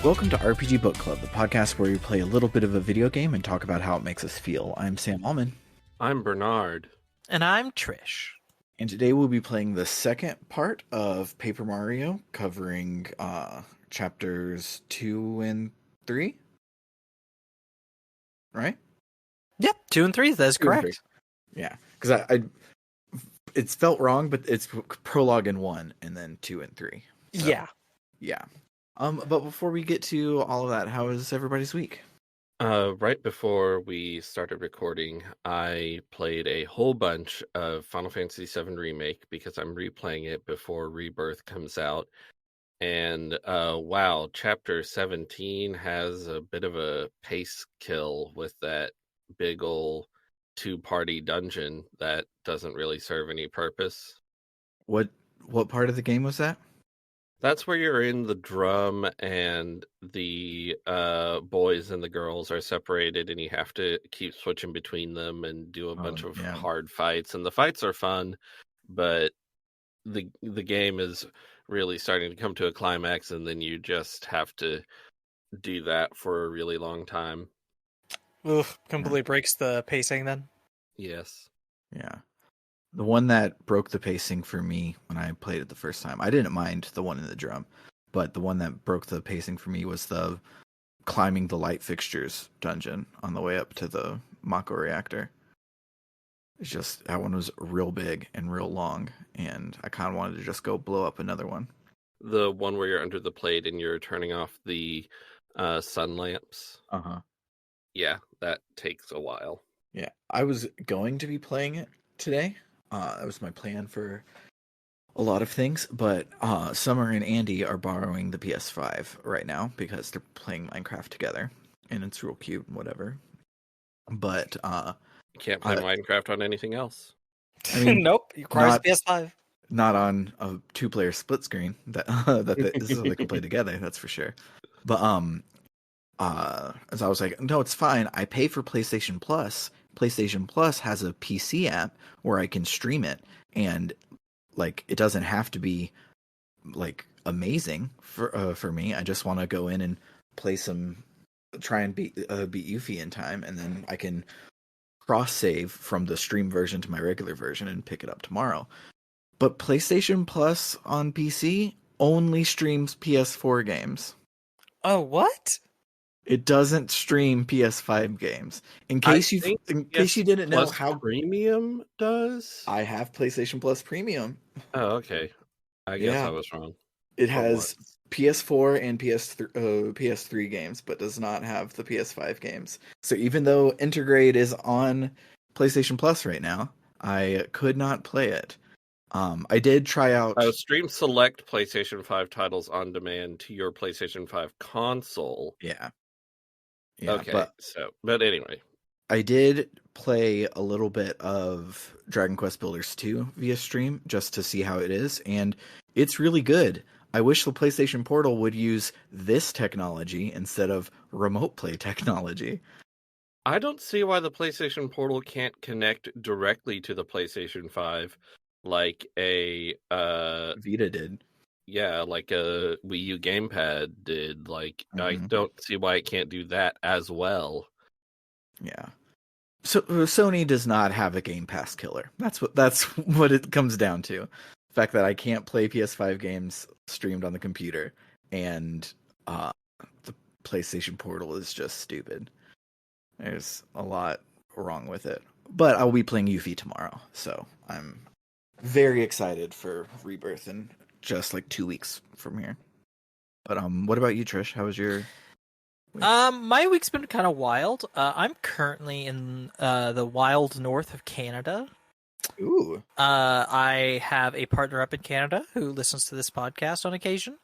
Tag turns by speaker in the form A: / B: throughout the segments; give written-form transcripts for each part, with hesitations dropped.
A: Welcome to RPG Book Club, the podcast where we play a little bit of a video game and talk about how it makes us feel. I'm Sam Allman.
B: I'm Bernard.
C: And I'm Trish.
A: And today we'll be playing the second part of Paper Mario, covering chapters 2 and 3. Right?
C: Yep, 2 and 3, that's correct.
A: Yeah, because I it's felt wrong, but it's prologue in 1 and then 2 and 3. So, yeah. But before we get to all of that, how is everybody's week?
B: Right before we started recording, I played a whole bunch of Final Fantasy VII Remake because I'm replaying it before Rebirth comes out. And wow, Chapter 17 has a bit of a pace kill with that big ol' two-party dungeon that doesn't really serve any purpose.
A: What part of the game was that?
B: That's where you're in the drum and the boys and the girls are separated and you have to keep switching between them and do a bunch of hard fights. And the fights are fun, but the game is really starting to come to a climax and then you just have to do that for a really long time.
C: Oof, completely breaks the pacing then.
B: Yes.
A: Yeah. The one that broke the pacing for me when I played it the first time, I didn't mind the one in the drum, but the one that broke the pacing for me was the climbing the light fixtures dungeon on the way up to the Mako reactor. It's just, that one was real big and real long, and I kind of wanted to just go blow up another one.
B: The one where you're under the plate and you're turning off the sun lamps.
A: Uh-huh.
B: Yeah, that takes a while.
A: Yeah, I was going to be playing it today. That was my plan for a lot of things, but Summer and Andy are borrowing the PS5 right now because they're playing Minecraft together, and it's real cute and whatever. But
B: you can't play Minecraft on anything else.
C: I mean, nope, it requires PS5.
A: Not on a 2-player split screen that this is so they can play together. That's for sure. But as I was like, no, it's fine. I pay for PlayStation Plus. PlayStation Plus has a PC app where I can stream it, and like it doesn't have to be like amazing for me. I just want to go in and play try and beat Yuffie in time, and then I can cross save from the stream version to my regular version and pick it up tomorrow. But PlayStation Plus on PC only streams PS4 games.
C: Oh, what?
A: It doesn't stream PS5 games. In case you didn't know how
B: Premium does,
A: I have PlayStation Plus Premium.
B: Oh, okay. I guess I was wrong.
A: It has PS4 and PS3 games, but does not have the PS5 games. So even though Intergrade is on PlayStation Plus right now, I could not play it. I did try out.
B: Stream select PlayStation 5 titles on demand to your PlayStation 5 console.
A: Yeah.
B: Okay. But anyway,
A: I did play a little bit of Dragon Quest Builders 2 via stream just to see how it is, and it's really good. I wish the PlayStation Portal would use this technology instead of remote play technology.
B: I don't see why the PlayStation Portal can't connect directly to the PlayStation 5 like a
A: Vita did.
B: Yeah, like a Wii U gamepad did. Like, I don't see why it can't do that as well.
A: Yeah. So Sony does not have a Game Pass killer. That's what it comes down to. The fact that I can't play PS5 games streamed on the computer, and the PlayStation Portal is just stupid. There's a lot wrong with it. But I'll be playing Yuffie tomorrow, so I'm very excited for Rebirth in just like 2 weeks from here. But what about you, Trish? How was your week?
C: My week's been kind of wild. I'm currently in the wild north of Canada.
A: Ooh.
C: I have a partner up in Canada who listens to this podcast on occasion.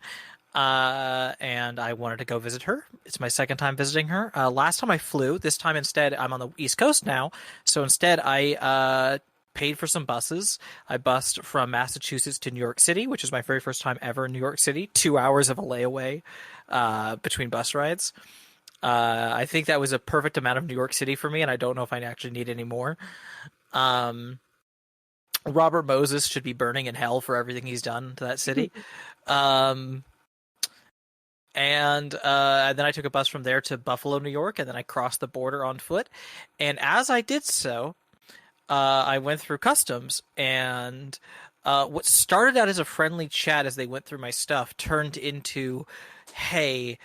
C: And I wanted to go visit her. It's my second time visiting her. Last time I flew. This time instead I'm on the East Coast now. So instead I paid for some buses. I bussed from Massachusetts to New York City, which is my very first time ever in New York City. 2 hours of a layaway between bus rides. I think that was a perfect amount of New York City for me, and I don't know if I actually need any more. Robert Moses should be burning in hell for everything he's done to that city. And then I took a bus from there to Buffalo, New York, and then I crossed the border on foot. And as I did so, I went through customs, and what started out as a friendly chat as they went through my stuff turned into, "Hey,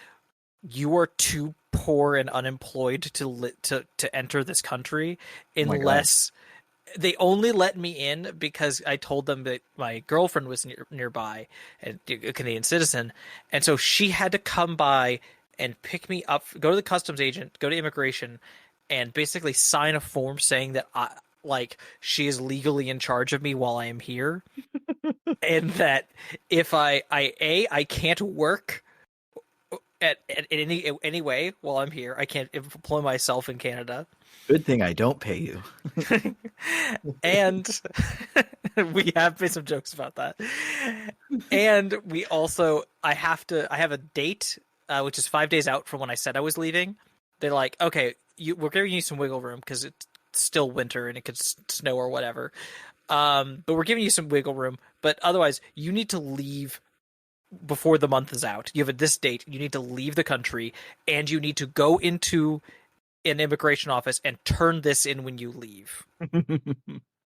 C: you are too poor and unemployed to enter this country
A: Oh my god.
C: unless." They only let me in because I told them that my girlfriend was nearby, and a Canadian citizen, and so she had to come by and pick me up, go to the customs agent, go to immigration, and basically sign a form saying that she is legally in charge of me while I am here, and that if I can't work at any way while I'm here, I can't employ myself in Canada.
A: Good thing I don't pay you.
C: And we have made some jokes about that. And we also, I have a date, which is 5 days out from when I said I was leaving. They're like, okay, we're giving you some wiggle room because it's still winter and it could snow or whatever. But we're giving you some wiggle room. But otherwise, you need to leave before the month is out. You have this date. You need to leave the country, and you need to go into an immigration office and turn this in when you leave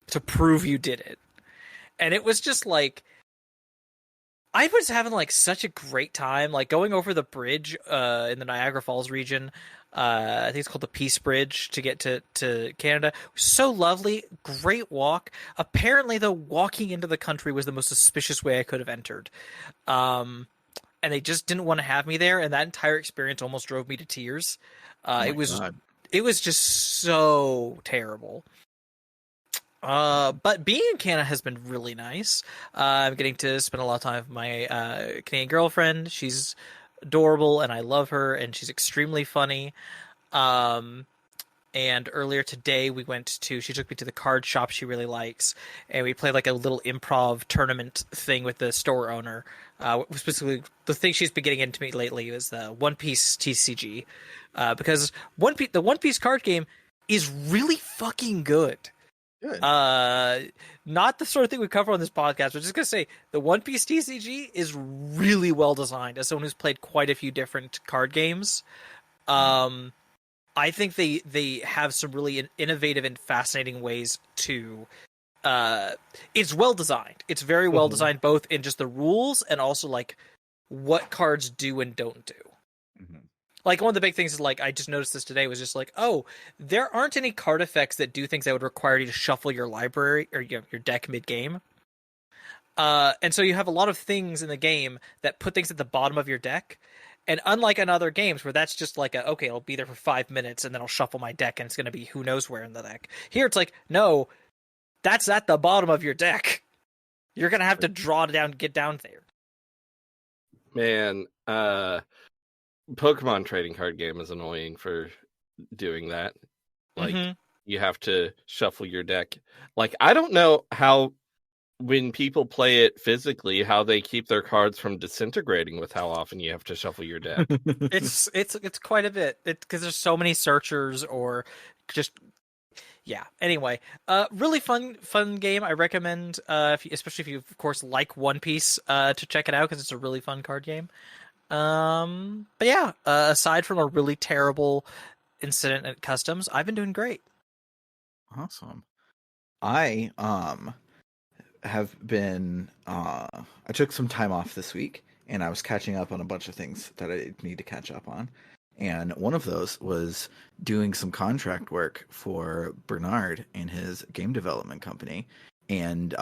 C: to prove you did it. And it was just like, I was having like such a great time, like going over the bridge in the Niagara Falls region. I think it's called the Peace Bridge to get to Canada. So lovely, great walk. Apparently, though, walking into the country was the most suspicious way I could have entered. Um, and they just didn't want to have me there, and that entire experience almost drove me to tears.
A: Oh
C: It
A: my
C: was
A: god.
C: it was just so terrible. But being in Canada has been really nice. I'm getting to spend a lot of time with my Canadian girlfriend. She's adorable, and I love her, and she's extremely funny. Um, and earlier today, she took me to the card shop she really likes, and we played like a little improv tournament thing with the store owner. Specifically, the thing she's been getting into me lately is the One Piece TCG, because the One Piece card game is really fucking good.
A: Good.
C: Uh, Not the sort of thing we cover on this podcast, but just gonna say the One Piece TCG is really well designed. As someone who's played quite a few different card games, um, I think they have some really innovative and fascinating ways to. It's well designed. It's very well
A: Mhm.
C: designed, both in just the rules and also like what cards do and don't do.
A: Mhm.
C: Like one of the big things is like I just noticed this today was just like, oh, there aren't any card effects that do things that would require you to shuffle your library or your deck mid game. And so you have a lot of things in the game that put things at the bottom of your deck. And unlike in other games where that's just like okay, I'll be there for 5 minutes and then I'll shuffle my deck and it's going to be who knows where in the deck. Here it's like, no, that's at the bottom of your deck. You're going to have to draw it down, get down there.
B: Man, Pokemon trading card game is annoying for doing that. Like
C: Mm-hmm.
B: you have to shuffle your deck. Like I don't know how when people play it physically how they keep their cards from disintegrating with how often you have to shuffle your deck.
C: It's quite a bit because there's so many searchers or just yeah. Anyway, really fun game. I recommend, especially if you of course like One Piece, to check it out because it's a really fun card game. But yeah, aside from a really terrible incident at customs, I've been doing great.
A: Awesome. I have been I took some time off this week and I was catching up on a bunch of things that I need to catch up on. And one of those was doing some contract work for Bernard and his game development company. And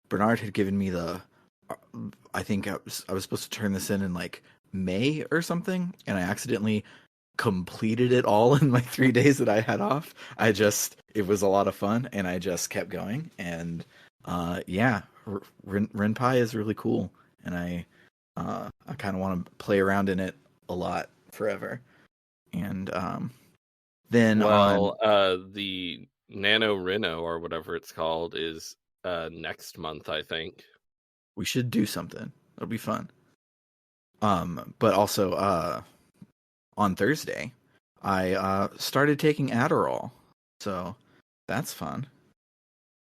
A: Bernard had given me I think I was supposed to turn this in like May or something, and I accidentally completed it all in my 3 days that I had off. It was a lot of fun, and I just kept going. And yeah, Renpai is really cool, and I kind of want to play around in it a lot forever. And then on
B: Well, the Nano Reno or whatever it's called is next month, I think.
A: we should do something. It'll be fun. But also on Thursday, I started taking Adderall, so that's fun.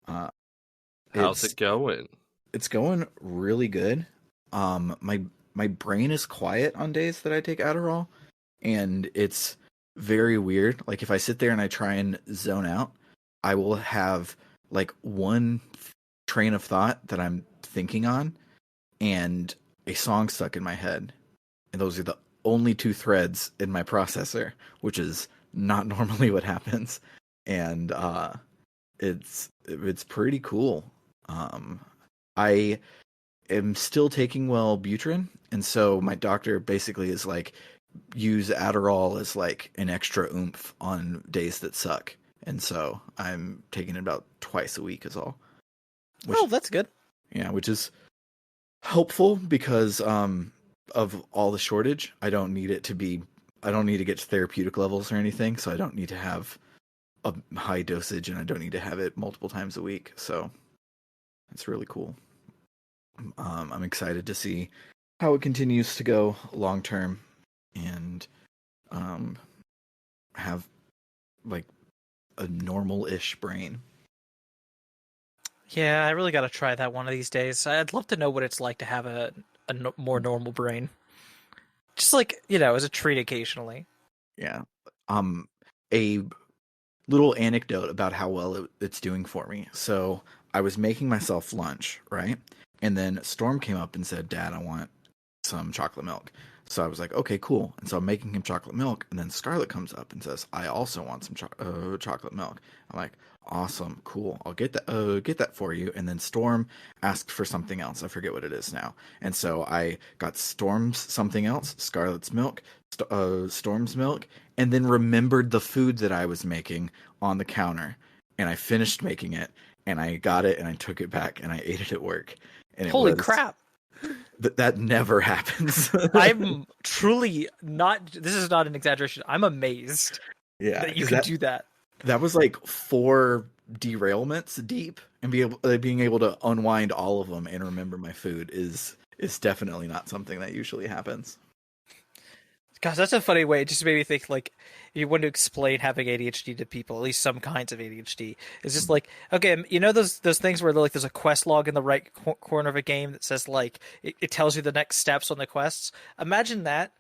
B: How's
A: It's
B: it going?
A: it's going really good. My my brain is quiet on days that I take Adderall, and it's very weird. Like if I sit there and I try and zone out, I will have like one train of thought that I'm thinking on and a song stuck in my head. And those are the only two threads in my processor, which is not normally what happens. And it's pretty cool. I am still taking Wellbutrin, and so my doctor basically is like, use Adderall as like an extra oomph on days that suck. And so I'm taking it about twice a week is all. Which,
C: Oh, that's good.
A: yeah, which is helpful because of all the shortage. I don't need it to be I don't need to get to therapeutic levels or anything, so I don't need to have a high dosage and I don't need to have it multiple times a week. So it's really cool. I'm excited to see how it continues to go long term and have like a normal-ish brain.
C: Yeah, I really got to try that one of these days. I'd love to know what it's like to have a more normal brain. Just like, as a treat occasionally.
A: Yeah. A little anecdote about how well it's doing for me. So I was making myself lunch, right? And then Storm came up and said, Dad, I want some chocolate milk. So I was like, okay, cool. And so I'm making him chocolate milk. And then Scarlett comes up and says, I also want some chocolate milk. I'm like, awesome, cool. I'll get that for you. And then Storm asked for something else. I forget what it is now. And so I got Storm's something else, Scarlett's milk, Storm's milk, and then remembered the food that I was making on the counter. And I finished making it, and I got it, and I took it back, and I ate it at work. And
C: Holy crap.
A: That never happens.
C: I'm truly not, this is not an exaggeration. I'm amazed that you could do that.
A: That was like 4 derailments deep, and being able to unwind all of them and remember my food is definitely not something that usually happens.
C: Gosh, that's a funny way. It just made me think, like, if you want to explain having ADHD to people, at least some kinds of ADHD. It's just like, okay, those things where like there's a quest log in the right corner of a game that says like it tells you the next steps on the quests. Imagine that,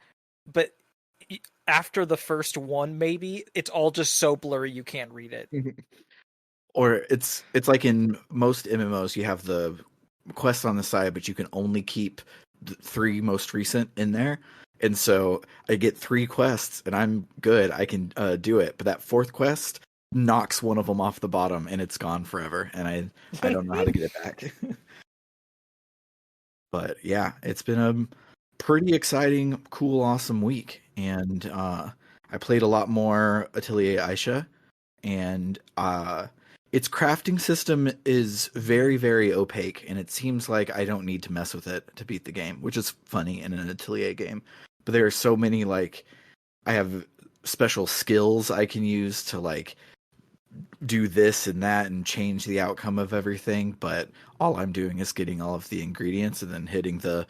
C: but after the first one, maybe it's all just so blurry you can't read it.
A: Or it's like in most MMOs, you have the quests on the side, but you can only keep the 3 most recent in there. And so I get 3 quests and I'm good. I can do it. But that 4th quest knocks one of them off the bottom and it's gone forever. And I don't know how to get it back. But yeah, it's been a pretty exciting, cool, awesome week. And I played a lot more Atelier Aisha. And its crafting system is very, very opaque. And it seems like I don't need to mess with it to beat the game, which is funny in an Atelier game. But there are so many, like, I have special skills I can use to, like, do this and that and change the outcome of everything. But all I'm doing is getting all of the ingredients and then hitting the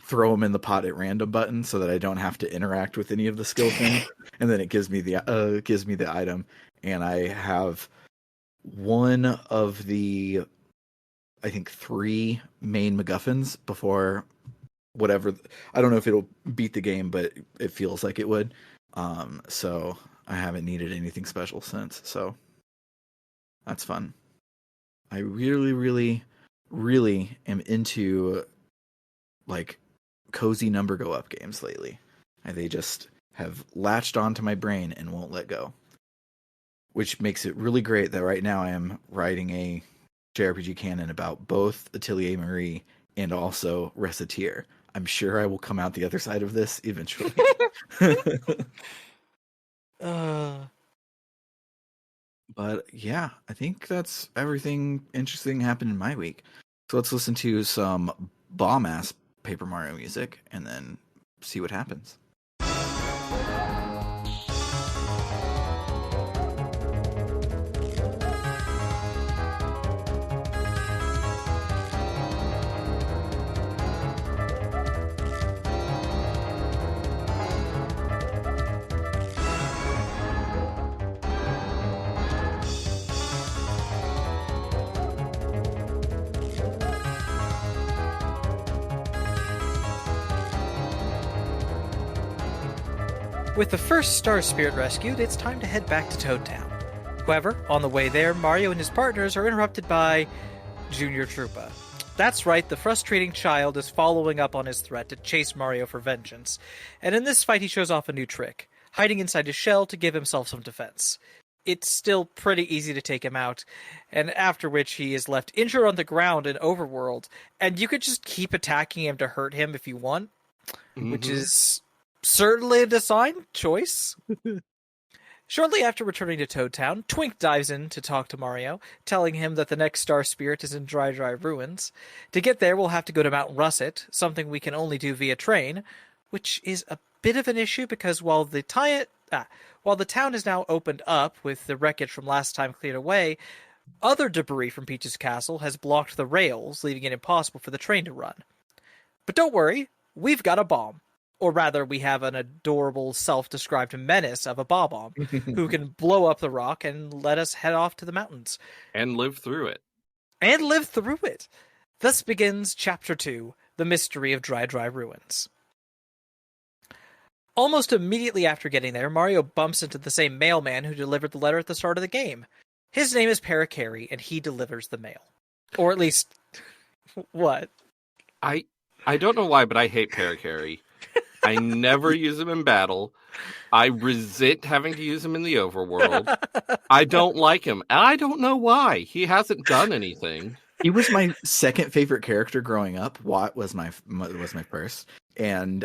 A: throw them in the pot at random button so that I don't have to interact with any of the skill things. And then it gives me the item. And I have one of the, I think, 3 main MacGuffins before whatever. I don't know if it'll beat the game, but it feels like it would. So I haven't needed anything special since. So that's fun. I really, really, really am into like cozy number go up games lately. And they just have latched onto my brain and won't let go. Which makes it really great that right now I am writing a JRPG canon about both Atelier Marie and also Reciteer. I'm sure I will come out the other side of this eventually. But yeah, I think that's everything interesting happened in my week. So let's listen to some bomb-ass Paper Mario music and then see what happens.
C: With the first Star Spirit rescued, it's time to head back to Toad Town. However, on the way there, Mario and his partners are interrupted by Junior Troopa. That's right, the frustrating child is following up on his threat to chase Mario for vengeance, and in this fight he shows off a new trick, hiding inside his shell to give himself some defense. It's still pretty easy to take him out, and after which he is left injured on the ground in Overworld, and you could just keep attacking him to hurt him if you want, which is certainly a design choice. Shortly after returning to Toad Town, Twink dives in to talk to Mario, telling him that the next Star Spirit is in Dry Dry Ruins. To get there, we'll have to go to Mount Russet, something we can only do via train, which is a bit of an issue because while the town is now opened up with the wreckage from last time cleared away, other debris from Peach's castle has blocked the rails, leaving it impossible for the train to run. But don't worry, we've got a bomb. Or rather, we have an adorable self-described menace of a Bob-omb who can blow up the rock and let us head off to the mountains.
B: And live through it.
C: Thus begins Chapter 2, The Mystery of Dry Dry Ruins. Almost immediately after getting there, Mario bumps into the same mailman who delivered the letter at the start of the game. His name is Paracary, and he delivers the mail. Or at least... what?
B: I don't know why, but I hate Paracary. I never use him in battle. I resent having to use him in the overworld. I don't like him. And I don't know why. He hasn't done anything.
A: He was my second favorite character growing up. Watt was my first. And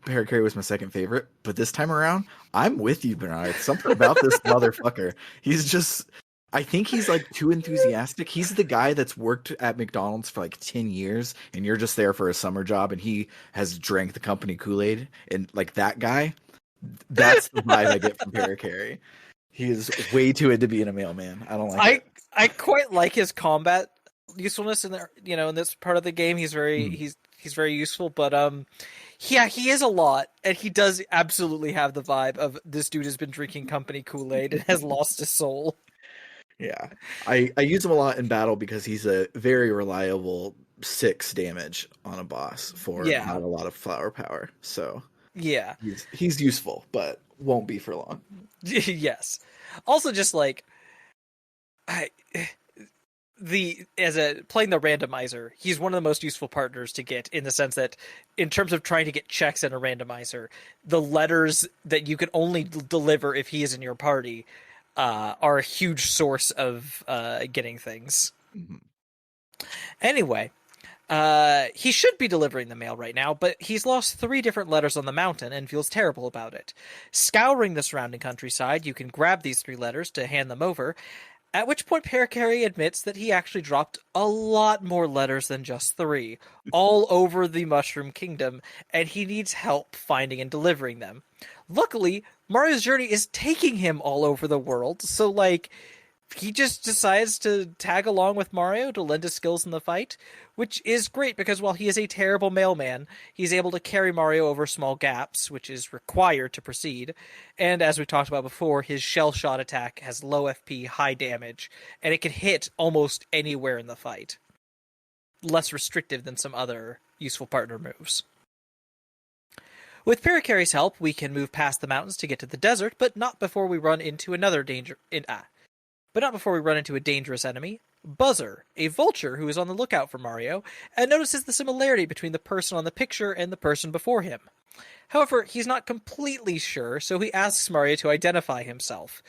A: Paracary was my second favorite. But this time around, I'm with you, Bernard. Something about this motherfucker. He's just... I think he's like too enthusiastic. He's the guy that's worked at McDonald's for like 10 years and you're just there for a summer job and he has drank the company Kool-Aid, and like that guy, that's the vibe I get from Paracary. He is way too into being a mailman. I don't like it.
C: I quite like his combat usefulness in there, in this part of the game. He's very he's very useful, but yeah, he is a lot, and he does absolutely have the vibe of this dude has been drinking company Kool-Aid and has lost his soul.
A: Yeah, I use him a lot in battle because he's a very reliable 6 damage on a boss for not a lot of flower power. So
C: yeah,
A: he's useful, but won't be for long.
C: Yes. Also, just like playing the randomizer, he's one of the most useful partners to get in the sense that in terms of trying to get checks in a randomizer, the letters that you can only deliver if he is in your party are a huge source of getting things.
A: Mm-hmm.
C: Anyway, he should be delivering the mail right now, but he's lost 3 different letters on the mountain and feels terrible about it. Scouring the surrounding countryside, you can grab these 3 letters to hand them over, at which point Paracary admits that he actually dropped a lot more letters than just 3, all over the Mushroom Kingdom, and he needs help finding and delivering them. Luckily, Mario's journey is taking him all over the world, so, he just decides to tag along with Mario to lend his skills in the fight, which is great because while he is a terrible mailman, he's able to carry Mario over small gaps, which is required to proceed, and as we talked about before, his shell shot attack has low FP, high damage, and it can hit almost anywhere in the fight. Less restrictive than some other useful partner moves. With Paracary's help, we can move past the mountains to get to the desert, but not before we run into a dangerous enemy, Buzzer, a vulture who is on the lookout for Mario, and notices the similarity between the person on the picture and the person before him. However, he's not completely sure, so he asks Mario to identify himself.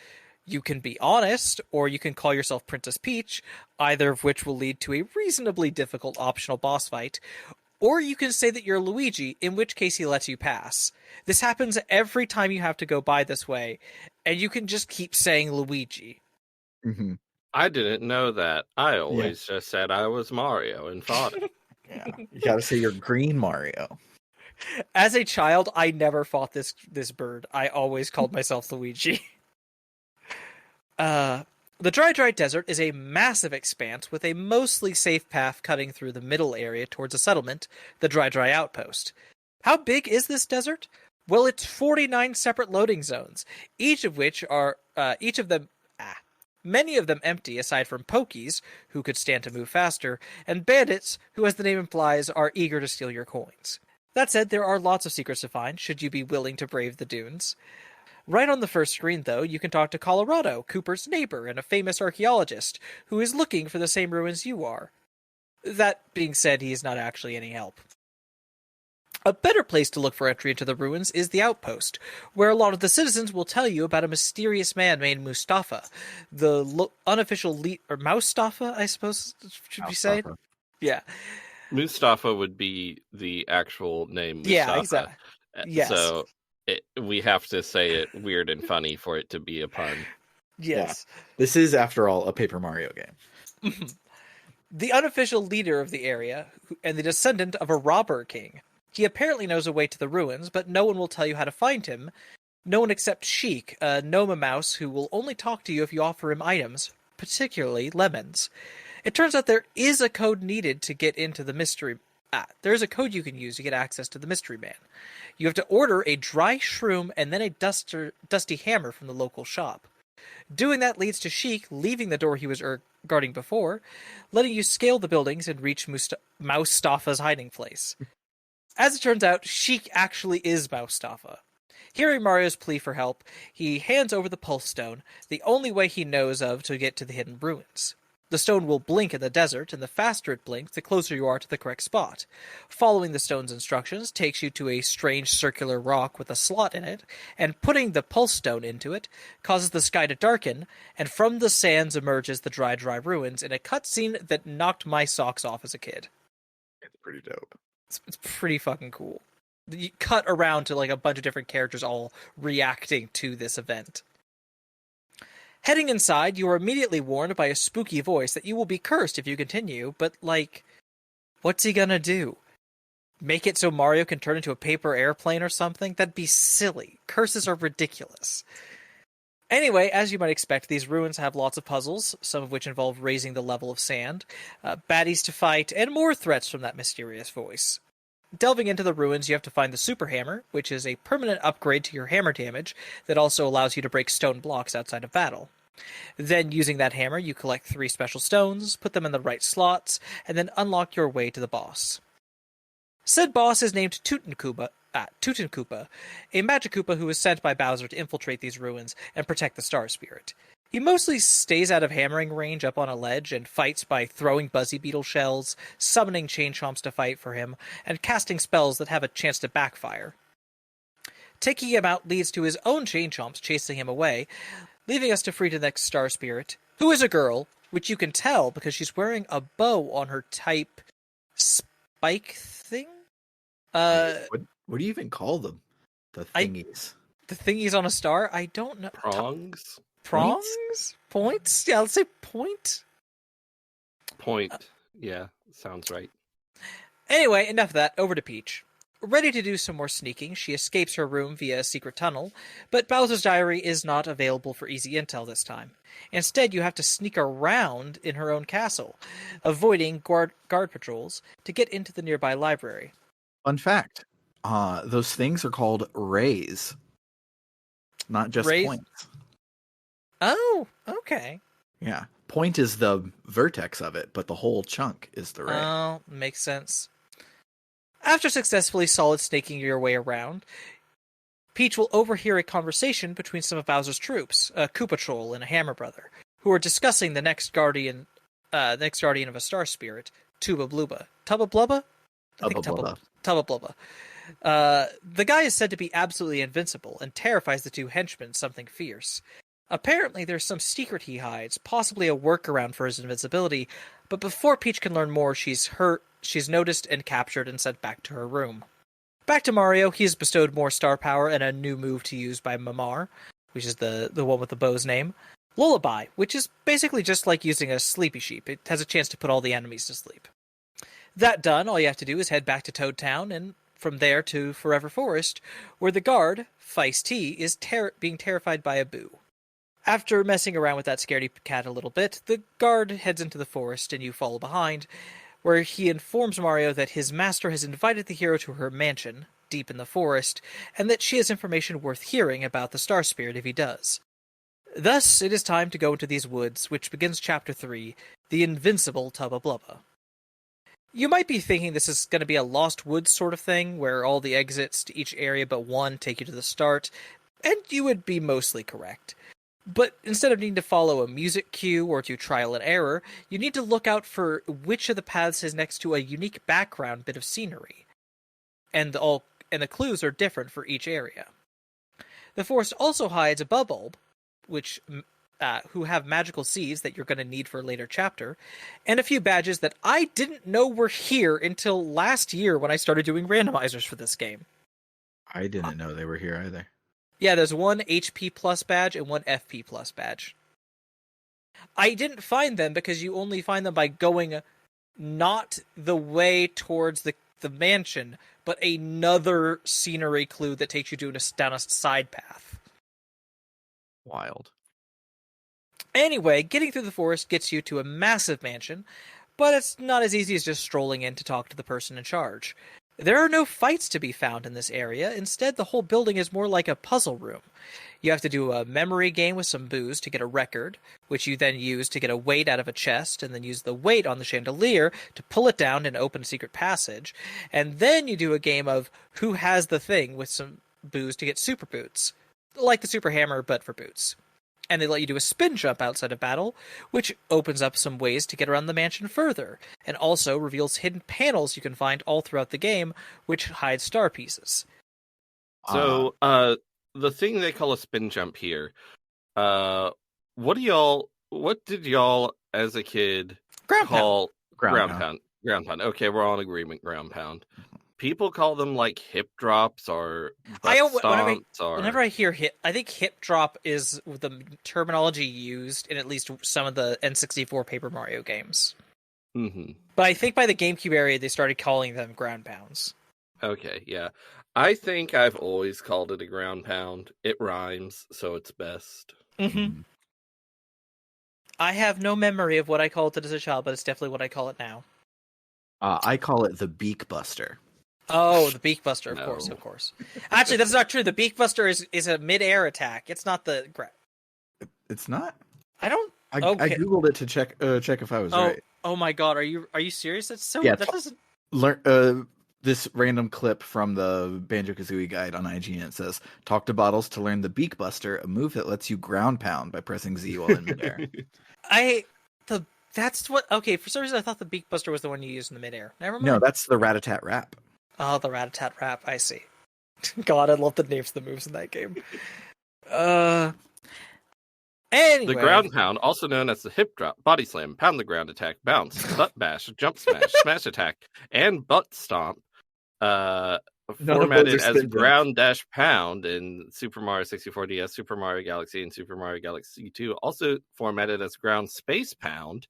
C: You can be honest, or you can call yourself Princess Peach, either of which will lead to a reasonably difficult optional boss fight, or you can say that you're Luigi, in which case he lets you pass. This happens every time you have to go by this way, and you can just keep saying Luigi.
A: Mm-hmm.
B: I didn't know that. I always just said I was Mario and fought him.
A: Yeah, you gotta say you're Green Mario.
C: As a child, I never fought this bird. I always called myself Luigi. The Dry Desert is a massive expanse with a mostly safe path cutting through the middle area towards a settlement, the Dry Outpost. How big is this desert? Well, it's 49 separate loading zones, many of them empty aside from Pokies, who could stand to move faster, and bandits, who as the name implies are eager to steal your coins. That said, there are lots of secrets to find, should you be willing to brave the dunes. Right on the first screen, though, you can talk to Colorado, Cooper's neighbor and a famous archaeologist, who is looking for the same ruins you are. That being said, he is not actually any help. A better place to look for entry into the ruins is the outpost, where a lot of the citizens will tell you about a mysterious man named Mustafa, the unofficial lead, or Moustafa, I suppose should be said. Yeah,
B: Mustafa would be the actual name Mustafa.
C: Yeah, exactly. Yes.
B: So we have to say it weird and funny for it to be a pun.
C: Yes.
A: Yeah. This is, after all, a Paper Mario game.
C: The unofficial leader of the area, and the descendant of a robber king. He apparently knows a way to the ruins, but no one will tell you how to find him. No one except Sheik, a gnome mouse who will only talk to you if you offer him items, particularly lemons. It turns out there is a code needed to get into the mystery... there is a code you can use to get access to the mystery man. You have to order a dry shroom and then a dusty hammer from the local shop. Doing that leads to Sheik leaving the door he was guarding before, letting you scale the buildings and reach Moustafa's hiding place. As it turns out, Sheik actually is Moustafa. Hearing Mario's plea for help, he hands over the Pulse Stone, the only way he knows of to get to the hidden ruins. The stone will blink in the desert, and the faster it blinks, the closer you are to the correct spot. Following the stone's instructions takes you to a strange circular rock with a slot in it, and putting the Pulse Stone into it causes the sky to darken, and from the sands emerges the dry ruins in a cutscene that knocked my socks off as a kid.
A: It's pretty dope.
C: It's pretty fucking cool. You cut around to like a bunch of different characters all reacting to this event. Heading inside, you are immediately warned by a spooky voice that you will be cursed if you continue, but like, what's he gonna do? Make it so Mario can turn into a paper airplane or something? That'd be silly. Curses are ridiculous. Anyway, as you might expect, these ruins have lots of puzzles, some of which involve raising the level of sand, baddies to fight, and more threats from that mysterious voice. Delving into the ruins, you have to find the Super Hammer, which is a permanent upgrade to your hammer damage that also allows you to break stone blocks outside of battle. Then, using that hammer, you collect 3 special stones, put them in the right slots, and then unlock your way to the boss. Said boss is named Tutankoopa, a Magic Koopa who was sent by Bowser to infiltrate these ruins and protect the Star Spirit. He mostly stays out of hammering range up on a ledge and fights by throwing Buzzy Beetle shells, summoning Chain Chomps to fight for him, and casting spells that have a chance to backfire. Taking him out leads to his own Chain Chomps chasing him away, leaving us to free the next Star Spirit, who is a girl, which you can tell because she's wearing a bow on her type spike thing?
A: What do you even call them? The thingies.
C: The thingies on a star? I don't know.
B: Prongs?
C: Prongs? Points? Yeah, let's say point.
B: Point. Yeah, sounds right.
C: Anyway, enough of that. Over to Peach. Ready to do some more sneaking, she escapes her room via a secret tunnel, but Bowser's Diary is not available for easy intel this time. Instead, you have to sneak around in her own castle, avoiding guard patrols to get into the nearby library.
A: Fun fact, those things are called rays, not just
C: Rays?
A: points.
C: Oh, okay.
A: Yeah, point is the vertex of it, but the whole chunk is the ray.
C: Oh, makes sense. After successfully solid snaking your way around, Peach will overhear a conversation between some of Bowser's troops, a Koopa Troll and a Hammer Brother, who are discussing the next guardian of a Star Spirit, Tuba Blubba. Tubba Blubba?
A: Tubba
C: Blubba. The guy is said to be absolutely invincible and terrifies the 2 henchmen something fierce. Apparently, there's some secret he hides, possibly a workaround for his invincibility, but before Peach can learn more, she's noticed and captured and sent back to her room. Back to Mario, he's bestowed more star power and a new move to use by Mamar, which is the one with the bow's name. Lullaby, which is basically just like using a sleepy sheep. It has a chance to put all the enemies to sleep. That done, all you have to do is head back to Toad Town, and from there to Forever Forest, where the guard, Feist-T, is being terrified by a boo. After messing around with that scaredy cat a little bit, the guard heads into the forest and you follow behind, where he informs Mario that his master has invited the hero to her mansion, deep in the forest, and that she has information worth hearing about the Star Spirit if he does. Thus, it is time to go into these woods, which begins Chapter 3, The Invincible Tubba Blubba. You might be thinking this is going to be a Lost Woods sort of thing, where all the exits to each area but one take you to the start, and you would be mostly correct. But instead of needing to follow a music cue or do trial and error, you need to look out for which of the paths is next to a unique background bit of scenery. And the clues are different for each area. The forest also hides a bubble, which who have magical seeds that you're going to need for a later chapter, and a few badges that I didn't know were here until last year when I started doing randomizers for this game.
A: I didn't know they were here either.
C: Yeah, there's one HP plus badge and one FP plus badge. I didn't find them because you only find them by going not the way towards the mansion, but another scenery clue that takes you down a side path.
A: Wild.
C: Anyway, getting through the forest gets you to a massive mansion, but it's not as easy as just strolling in to talk to the person in charge. There are no fights to be found in this area. Instead, the whole building is more like a puzzle room. You have to do a memory game with some booze to get a record, which you then use to get a weight out of a chest, and then use the weight on the chandelier to pull it down and open a secret passage. And then you do a game of who has the thing with some booze to get super boots. Like the super hammer, but for boots. And they let you do a spin jump outside of battle, which opens up some ways to get around the mansion further, and also reveals hidden panels you can find all throughout the game, which hide star pieces.
B: So, the thing they call a spin jump here, what did y'all as a kid call ground pound? Ground pound. Okay, we're all in agreement. Ground pound. People call them like hip drops or butt stomps.
C: Whenever I hear hip, I think hip drop is the terminology used in at least some of the N64 Paper Mario games.
B: Mm-hmm.
C: But I think by the GameCube area, they started calling them ground pounds.
B: Okay, yeah. I think I've always called it a ground pound. It rhymes, so it's best.
C: Mm-hmm. I have no memory of what I called it as a child, but it's definitely what I call it now.
A: I call it the Beak Buster.
C: Oh, the Beak Buster, of course. Actually, that's not true. The Beak Buster is a mid-air attack. It's not the...
A: It's not?
C: I don't...
A: I googled it to check if I was right.
C: Oh my god, are you serious? That's so...
A: Yeah,
C: that doesn't...
A: This random clip from the Banjo-Kazooie guide on IGN, it says, talk to bottles to learn the Beak Buster, a move that lets you ground pound by pressing Z while in midair.
C: That's what... Okay, for some reason I thought the Beak Buster was the one you used in the midair. Never mind.
A: No, that's the Rat-a-tat Rap.
C: Oh, the Rat-a-tat Rap, I see. God, I love the names of the moves in that game. Anyway.
B: The ground pound, also known as the hip drop, body slam, pound the ground attack, bounce, butt bash, jump smash, smash attack, and butt stomp, formatted as ground dash pound in Super Mario 64 DS, Super Mario Galaxy, and Super Mario Galaxy 2. Also formatted as ground space pound,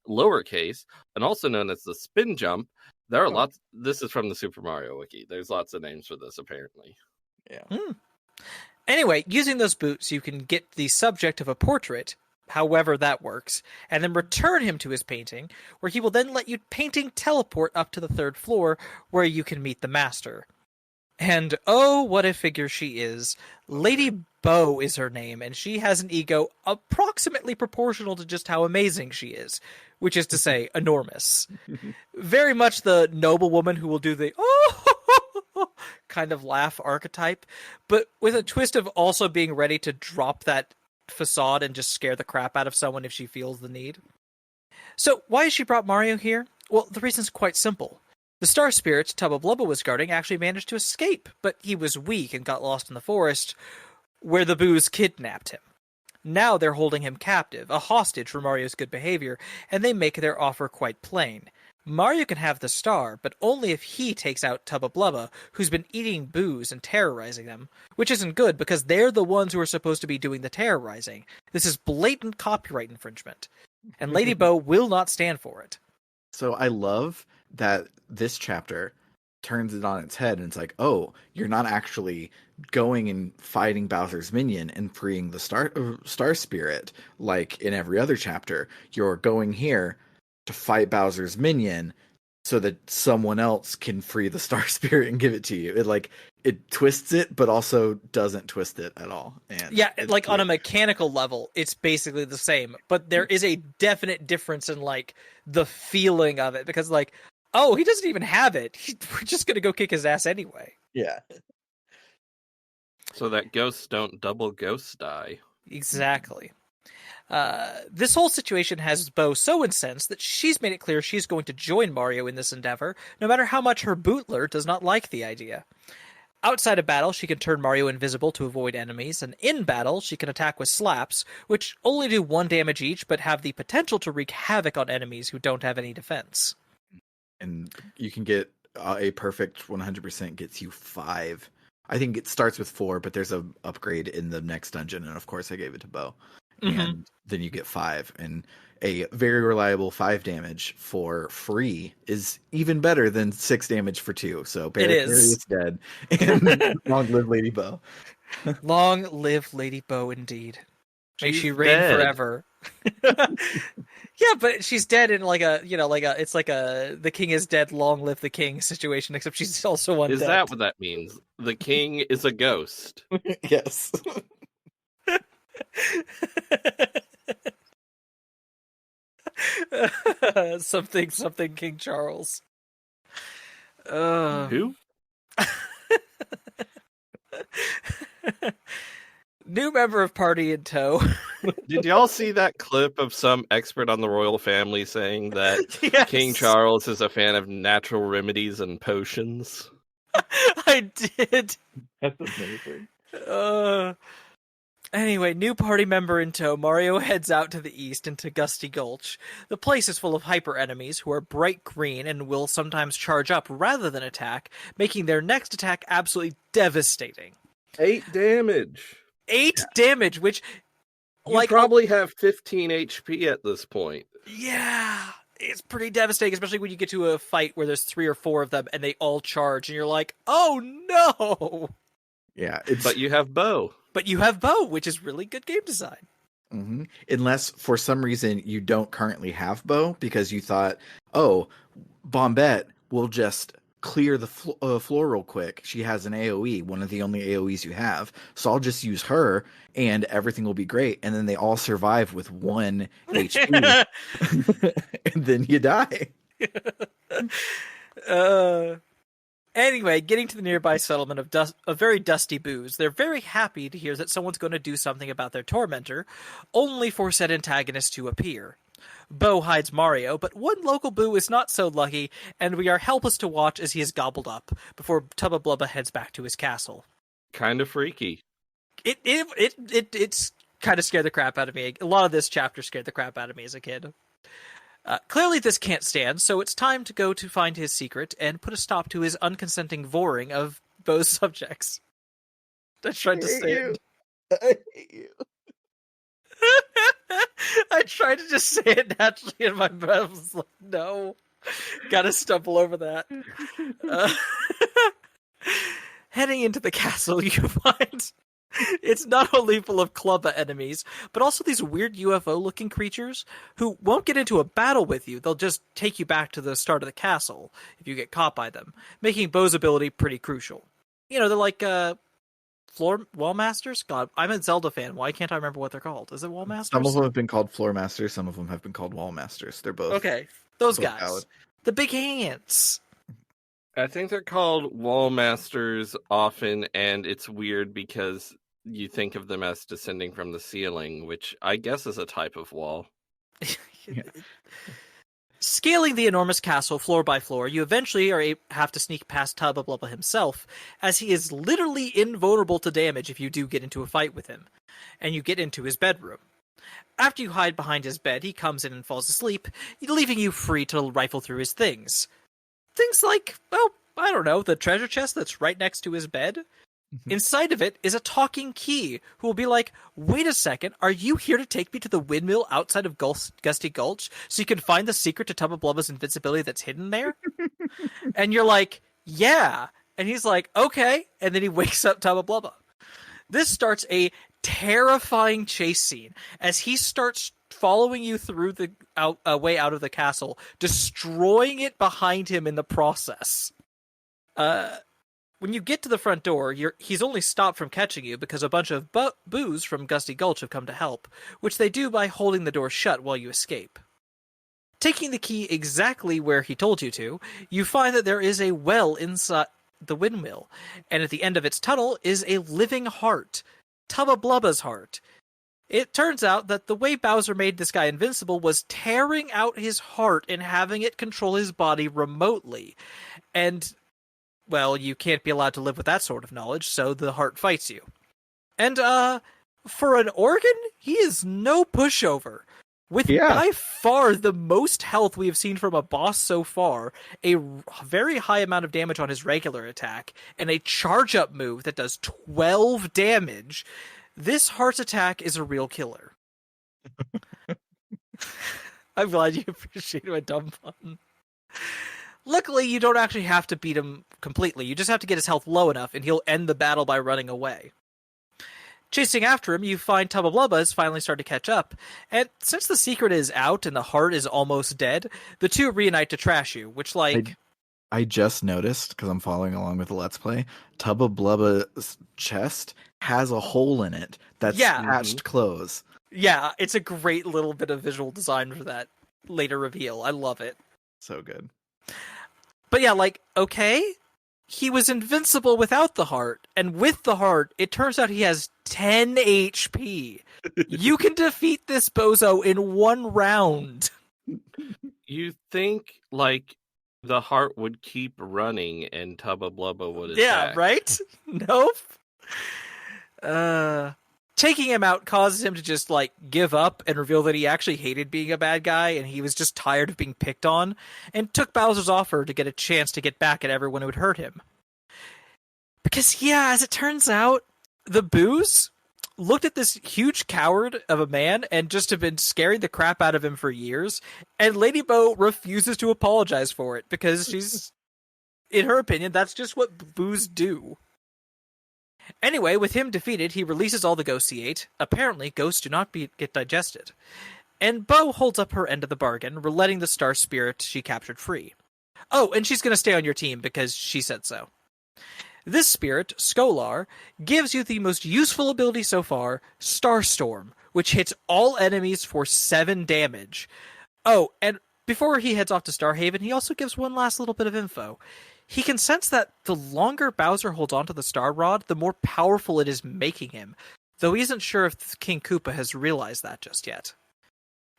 B: lowercase, and also known as the spin jump. There are lots. This is from the Super Mario Wiki. There's lots of names for this, apparently.
A: Yeah.
C: Anyway, using those boots, you can get the subject of a portrait, however that works, and then return him to his painting, where he will then let you painting teleport up to the 3rd floor, where you can meet the master. And oh, what a figure she is. Lady Bo is her name, and she has an ego approximately proportional to just how amazing she is, which is to say, enormous. Very much the noblewoman who will do the kind of laugh archetype, but with a twist of also being ready to drop that facade and just scare the crap out of someone if she feels the need. So why has she brought Mario here? Well, the reason's quite simple. The star spirit Tubba Blubba was guarding actually managed to escape, but he was weak and got lost in the forest, where the Boos kidnapped him. Now they're holding him captive, a hostage for Mario's good behavior, and they make their offer quite plain. Mario can have the star, but only if he takes out Tubba Blubba, who's been eating Boos and terrorizing them, which isn't good because they're the ones who are supposed to be doing the terrorizing. This is blatant copyright infringement, and Lady Bo will not stand for it.
A: So I love that this chapter turns it on its head and it's like, oh, you're not actually going and fighting Bowser's minion and freeing the star spirit like in every other chapter. You're going here to fight Bowser's minion so that someone else can free the star spirit and give it to you. It twists it, but also doesn't twist it at all. And
C: yeah, like on a mechanical level, it's basically the same, but there is a definite difference in like the feeling of it because like, Oh, he doesn't even have it. We're just gonna go kick his ass anyway.
A: Yeah.
B: So that ghosts don't double ghost die.
C: Exactly. This whole situation has Bo so incensed that she's made it clear she's going to join Mario in this endeavor, no matter how much her bootler does not like the idea. Outside of battle, she can turn Mario invisible to avoid enemies, and in battle, she can attack with slaps, which only do 1 damage each, but have the potential to wreak havoc on enemies who don't have any defense.
A: And you can get a perfect 100% gets you 5. I think it starts with 4, but there's a upgrade in the next dungeon, and of course I gave it to Bo. And then you get 5, and a very reliable 5 damage for free is even better than 6 damage for 2. So Barry is dead, and long live Lady Bo.
C: Long live Lady Bo, indeed. May she reign
B: dead.
C: forever. Yeah, but she's dead in it's like a the king is dead, long live the king situation, except she's also undead.
B: Is that what that means? The king is a ghost.
A: Yes.
C: something King Charles.
B: Who?
C: New member of party in tow.
B: Did y'all see that clip of some expert on the royal family saying that
C: Yes.
B: King Charles is a fan of natural remedies and potions?
C: I did.
A: That's amazing.
C: Anyway, new party member in tow, Mario heads out to the east into Gusty Gulch. The place is full of hyper enemies who are bright green and will sometimes charge up rather than attack, making their next attack absolutely devastating.
B: 8 damage.
C: 8 damage, which
B: You probably have 15 HP at this point.
C: Yeah, it's pretty devastating, especially when you get to a fight where there's 3 or 4 of them and they all charge, and you're like, oh no!
A: Yeah,
B: but you have Bo.
C: But you have Bo, which is really good game design.
A: Mm-hmm. Unless for some reason you don't currently have Bo because you thought, oh, Bombette will just clear the floor real quick. She has an AoE, one of the only AoEs you have. So I'll just use her and everything will be great. And then they all survive with 1 HP. And then you die.
C: Anyway, getting to the nearby settlement of very dusty boos, they're very happy to hear that someone's going to do something about their tormentor, only for said antagonist to appear. Bo hides Mario, but one local boo is not so lucky, and we are helpless to watch as he is gobbled up before Tubba Blubba heads back to his castle.
B: Kind of freaky.
C: It's kind of scared the crap out of me. A lot of this chapter scared the crap out of me as a kid. Clearly this can't stand, so it's time to go to find his secret and put a stop to his unconsenting voring of Bo's subjects. I tried to say it.
A: I hate you.
C: I tried to just say it naturally in my breath. I was like, no. Gotta stumble over that. Heading into the castle, you find it's not only full of Clubba enemies, but also these weird UFO-looking creatures who won't get into a battle with you. They'll just take you back to the start of the castle if you get caught by them, making Bo's ability pretty crucial. You know, they're like wall masters? God, I'm a Zelda fan. Why can't I remember what they're called? Is it wall masters?
A: Some of them have been called floor masters. Some of them have been called wall masters. They're both.
C: Okay, those
A: both
C: guys.
A: valid.
C: The big hands.
B: I think they're called wall masters often, and it's weird because you think of them as descending from the ceiling, which I guess is a type of wall.
A: Yeah.
C: Scaling the enormous castle floor by floor, you eventually have to sneak past Tubba Blubba himself, as he is literally invulnerable to damage if you do get into a fight with him, and you get into his bedroom. After you hide behind his bed, he comes in and falls asleep, leaving you free to rifle through his things. Things like, well, I don't know, the treasure chest that's right next to his bed? Inside of it is a talking key who will be like, wait a second, are you here to take me to the windmill outside of Gusty Gulch so you can find the secret to Tubba Blubba's invincibility that's hidden there? And you're like, yeah. And he's like, okay. And then he wakes up Tubba Blubba. This starts a terrifying chase scene as he starts following you through the way out of the castle, destroying it behind him in the process. When you get to the front door, he's only stopped from catching you because a bunch of boos from Gusty Gulch have come to help, which they do by holding the door shut while you escape. Taking the key exactly where he told you to, you find that there is a well inside the windmill, and at the end of its tunnel is a living heart, Tubba Blubba's heart. It turns out that the way Bowser made this guy invincible was tearing out his heart and having it control his body remotely. And, well, you can't be allowed to live with that sort of knowledge, so the heart fights you. And, for an organ, he is no pushover. With by far the most health we have seen from a boss so far, a very high amount of damage on his regular attack, and a charge-up move that does 12 damage, this heart attack is a real killer. I'm glad you appreciate my dumb pun. Luckily, you don't actually have to beat him completely. You just have to get his health low enough, and he'll end the battle by running away. Chasing after him, you find Tubba Blubba has finally started to catch up, and since the secret is out and the heart is almost dead, the two reunite to trash you, which, like...
A: I just noticed, because I'm following along with the Let's Play, Tubba Blubba's chest has a hole in it that's patched close.
C: Yeah, it's a great little bit of visual design for that later reveal. I love it.
A: So good.
C: But yeah, like, okay, he was invincible without the heart, and with the heart, it turns out he has 10 HP. You can defeat this bozo in one round.
B: You think, like, the heart would keep running and Tubba Blubba would attack.
C: Yeah, right? Nope. Taking him out causes him to just, like, give up and reveal that he actually hated being a bad guy and he was just tired of being picked on, and took Bowser's offer to get a chance to get back at everyone who had hurt him. Because, yeah, as it turns out, the Boos looked at this huge coward of a man and just have been scaring the crap out of him for years, and Lady Bo refuses to apologize for it because she's, in her opinion, that's just what Boos do. Anyway, with him defeated, he releases all the ghosts he ate. Apparently, ghosts do not get digested. And Bo holds up her end of the bargain, letting the star spirit she captured free. Oh, and she's going to stay on your team because she said so. This spirit, Skolar, gives you the most useful ability so far, Starstorm, which hits all enemies for 7 damage. Oh, and before he heads off to Starhaven, he also gives one last little bit of info. He can sense that the longer Bowser holds onto the Star Rod, the more powerful it is making him, though he isn't sure if King Koopa has realized that just yet.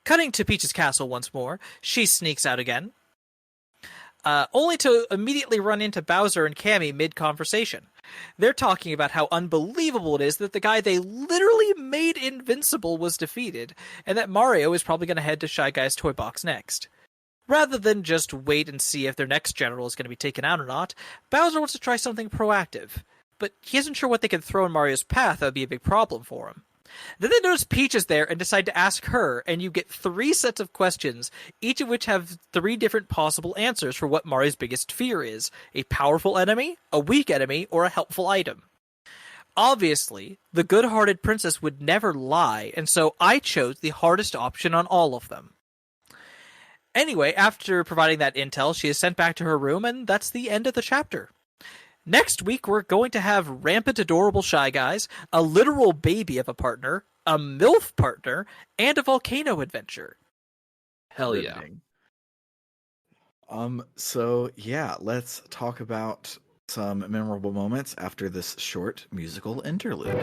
C: Cutting to Peach's castle once more, she sneaks out again, only to immediately run into Bowser and Cammy mid-conversation. They're talking about how unbelievable it is that the guy they literally made invincible was defeated, and that Mario is probably going to head to Shy Guy's toy box next. Rather than just wait and see if their next general is going to be taken out or not, Bowser wants to try something proactive. But he isn't sure what they can throw in Mario's path that would be a big problem for him. Then they notice Peach is there and decide to ask her, and you get 3 sets of questions, each of which have 3 different possible answers for what Mario's biggest fear is: a powerful enemy, a weak enemy, or a helpful item. Obviously, the good-hearted princess would never lie, and so I chose the hardest option on all of them. Anyway, after providing that intel, she is sent back to her room, and that's the end of the chapter. Next week, we're going to have rampant adorable Shy Guys, a literal baby of a partner, a MILF partner, and a volcano adventure.
B: Hell yeah.
A: So yeah, let's talk about some memorable moments after this short musical interlude.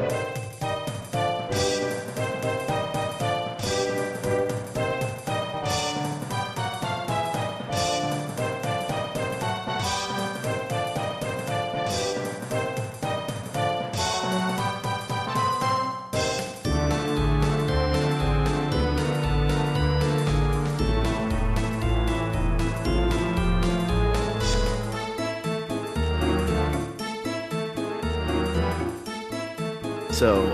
A: So,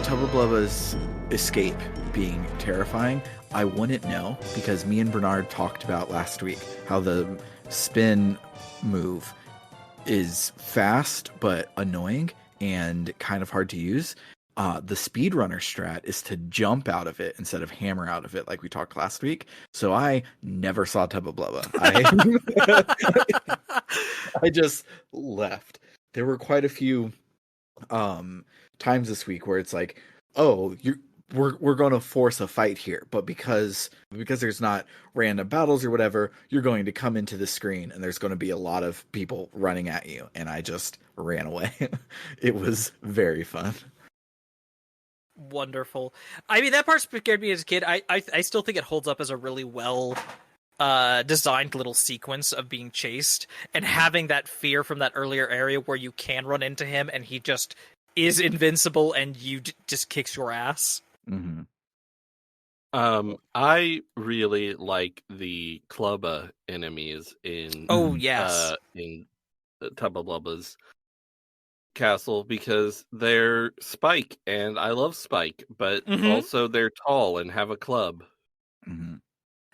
A: Tubba Blubba's escape being terrifying, I wouldn't know, because me and Bernard talked about last week how the spin move is fast but annoying and kind of hard to use. The speedrunner strat is to jump out of it instead of hammer out of it, like we talked last week. So I never saw Tubba Blubba. I just left. There were quite a few times this week where it's like, oh, we're going to force a fight here, but because there's not random battles or whatever, you're going to come into the screen and there's going to be a lot of people running at you, and I just ran away. It was very fun.
C: Wonderful. I mean, that part scared me as a kid. I still think it holds up as a really well designed little sequence of being chased and having that fear from that earlier area where you can run into him and he just is invincible and you just kicks your ass.
A: Mm-hmm.
B: I really like the Clubba enemies in in Tubba Blubba's castle because they're Spike, and I love Spike, but also they're tall and have a club.
A: Mm-hmm.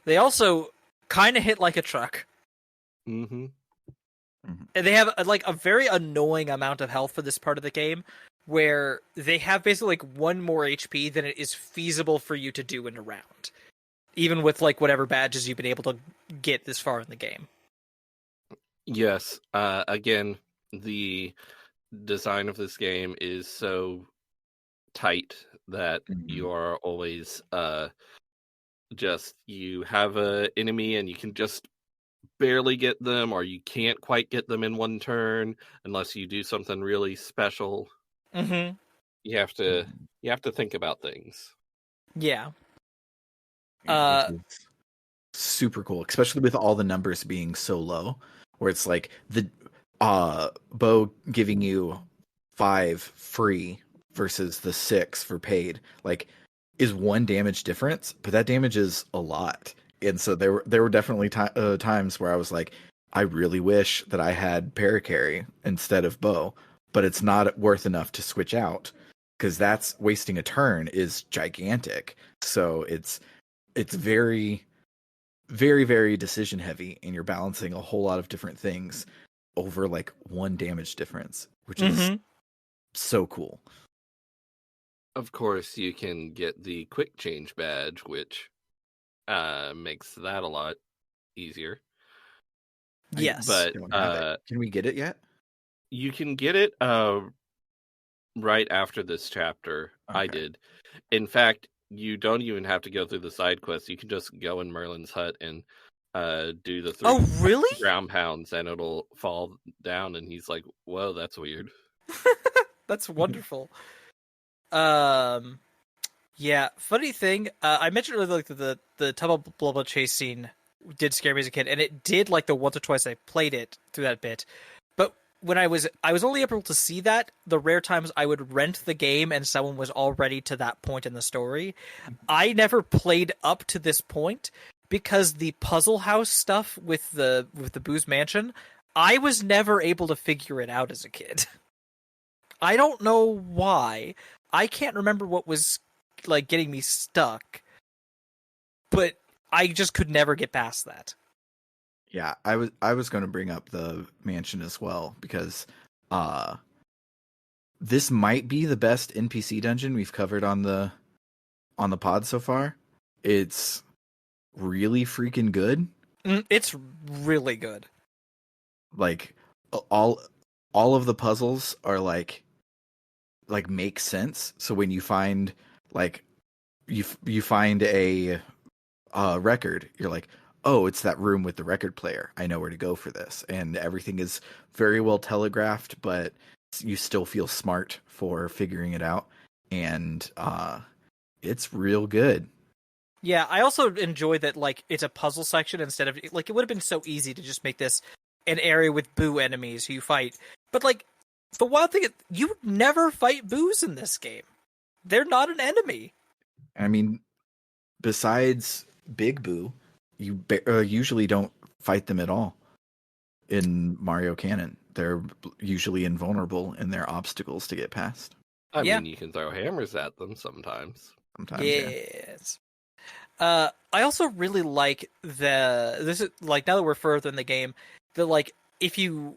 C: They also kind of hit like a truck.
B: Mm-hmm.
C: And they have like a very annoying amount of health for this part of the game, where they have basically like one more HP than it is feasible for you to do in a round, even with like whatever badges you've been able to get this far in the game.
B: Yes. Again, the design of this game is so tight that you are always just you have a enemy and you can just barely get them, or you can't quite get them in one turn unless you do something really special.
C: Mm-hmm.
B: You have to think about things.
C: Yeah.
A: Which is super cool, especially with all the numbers being so low, where it's like the bow giving you 5 free versus the 6 for paid, like, is 1 damage difference, but that damage is a lot. And so there were definitely times where I was like, I really wish that I had paracarry instead of bow, but it's not worth enough to switch out because that's wasting a turn is gigantic. So it's very, very, very decision heavy, and you're balancing a whole lot of different things over like 1 damage difference, which is so cool.
B: Of course, you can get the quick change badge, which makes that a lot easier.
C: Yes.
B: But
A: can we get it yet?
B: You can get it right after this chapter.
A: Okay.
B: I did. In fact, you don't even have to go through the side quests. You can just go in Merlin's hut and do the 3 ground pounds, and it'll fall down. And he's like, "Whoa, that's weird."
C: That's wonderful. Yeah. Funny thing, I mentioned earlier, like the Tubba Blubba chase scene did scare me as a kid, and it did like the once or twice I played it through that bit. But when I was only able to see that the rare times I would rent the game and someone was already to that point in the story. I never played up to this point because the puzzle house stuff with the Boo's Mansion, I was never able to figure it out as a kid. I don't know why. I can't remember what was like getting me stuck, but I just could never get past that.
A: Yeah, I was going to bring up the mansion as well because this might be the best NPC dungeon we've covered on the pod so far. It's really freaking good.
C: It's really good.
A: Like all of the puzzles are like make sense. So when you find like you find a record, you're like, oh, it's that room with the record player. I know where to go for this. And everything is very well telegraphed, but you still feel smart for figuring it out. And it's real good.
C: Yeah, I also enjoy that like it's a puzzle section instead of like it would have been so easy to just make this an area with Boo enemies who you fight. But like the wild thing is you never fight Boos in this game. They're not an enemy.
A: I mean, besides Big Boo, you usually don't fight them at all in Mario Canon. They're usually invulnerable in their obstacles to get past.
B: I mean, you can throw hammers at them sometimes.
C: Yes. Yeah. I also really like this is like now that we're further in the game, that like if you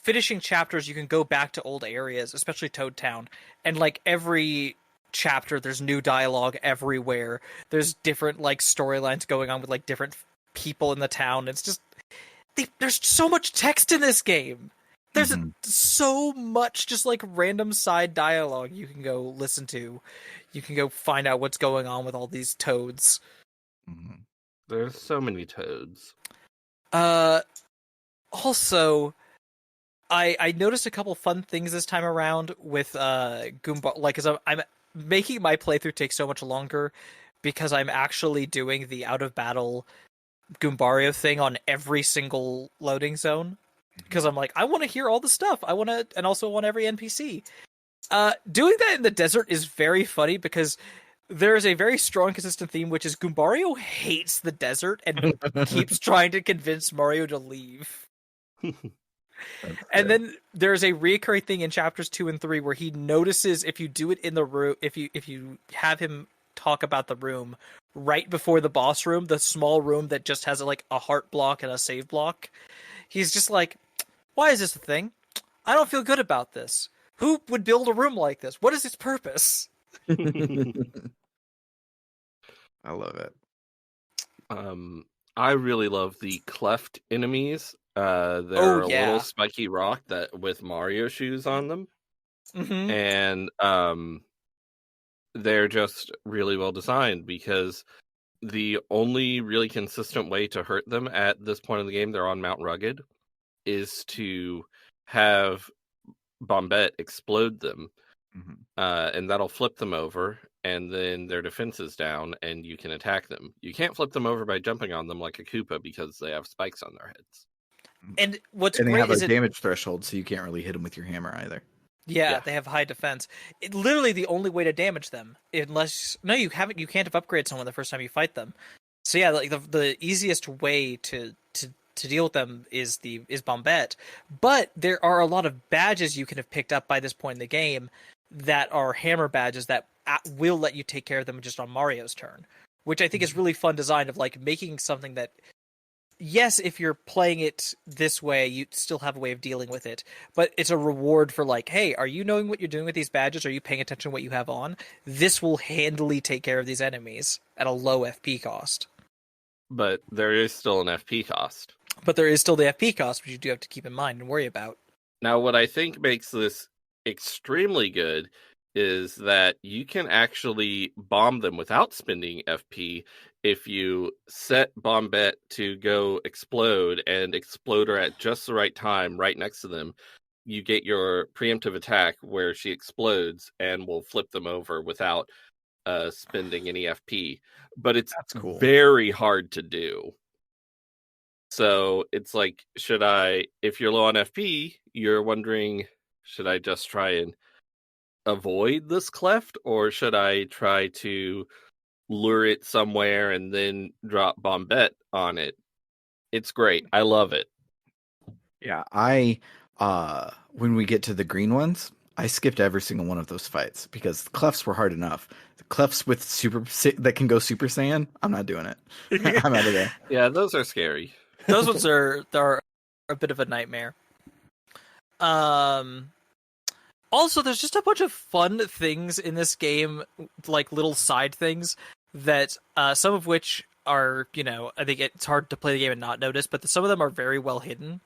C: finishing chapters, you can go back to old areas, especially Toad Town, and like every chapter there's new dialogue everywhere. There's different like storylines going on with like different people in the town. It's just there's so much text in this game. There's so much just like random side dialogue you can go listen to. You can go find out what's going on with all these toads.
A: Mm-hmm.
B: There's so many toads.
C: Also, I noticed a couple fun things this time around with Goomba. Like, cause I'm making my playthrough take so much longer because I'm actually doing the out of battle Goombario thing on every single loading zone. Because I'm like, I want to hear all the stuff. I want to, and also want every NPC. Doing that in the desert is very funny because there is a very strong, consistent theme, which is Goombario hates the desert and keeps trying to convince Mario to leave. And then there's a recurring thing in chapters 2 and 3 where he notices if you do it in the room, if you have him talk about the room right before the boss room, the small room that just has like a heart block and a save block, he's just like, why is this a thing? I don't feel good about this. Who would build a room like this? What is its purpose?
A: I love it.
B: I really love the cleft enemies. They're a little spiky rock that with Mario shoes on them.
C: Mm-hmm.
B: And they're just really well designed because the only really consistent way to hurt them at this point in the game, they're on Mount Rugged, is to have Bombette explode them.
A: Mm-hmm.
B: And that'll flip them over, and then their defense is down, and you can attack them. You can't flip them over by jumping on them like a Koopa because they have spikes on their heads.
C: And what's
A: and they
C: great
A: have
C: is
A: a damage threshold, so you can't really hit them with your hammer either.
C: Yeah, they have high defense. Literally the only way to damage them, unless you can't have upgraded someone the first time you fight them. So yeah, like the easiest way to deal with them is Bombette. But there are a lot of badges you can have picked up by this point in the game that are hammer badges that will let you take care of them just on Mario's turn, which I think is really fun design of like making something that, yes, if you're playing it this way, you still have a way of dealing with it, but it's a reward for like, hey, are you knowing what you're doing with these badges? Are you paying attention to what you have on? This will handily take care of these enemies at a low FP cost.
B: But there is still an FP cost.
C: But there is still the FP cost, which you do have to keep in mind and worry about.
B: Now, what I think makes this extremely good is that you can actually bomb them without spending FP if you set Bombette to go explode and explode her at just the right time right next to them. You get your preemptive attack where she explodes and will flip them over without spending any FP. But it's
A: cool.
B: Very hard to do. So it's like, if you're low on FP, you're wondering, should I just try and avoid this cleft, or should I try to lure it somewhere and then drop Bombette on it? It's great. I love it.
A: Yeah, when we get to the green ones, I skipped every single one of those fights because the clefts were hard enough. The clefts with that can go Super Saiyan, I'm not doing it. I'm out of there.
B: Yeah, those are scary.
C: Those ones are a bit of a nightmare. Also, there's just a bunch of fun things in this game, like little side things that some of which are, I think it's hard to play the game and not notice, but some of them are very well hidden.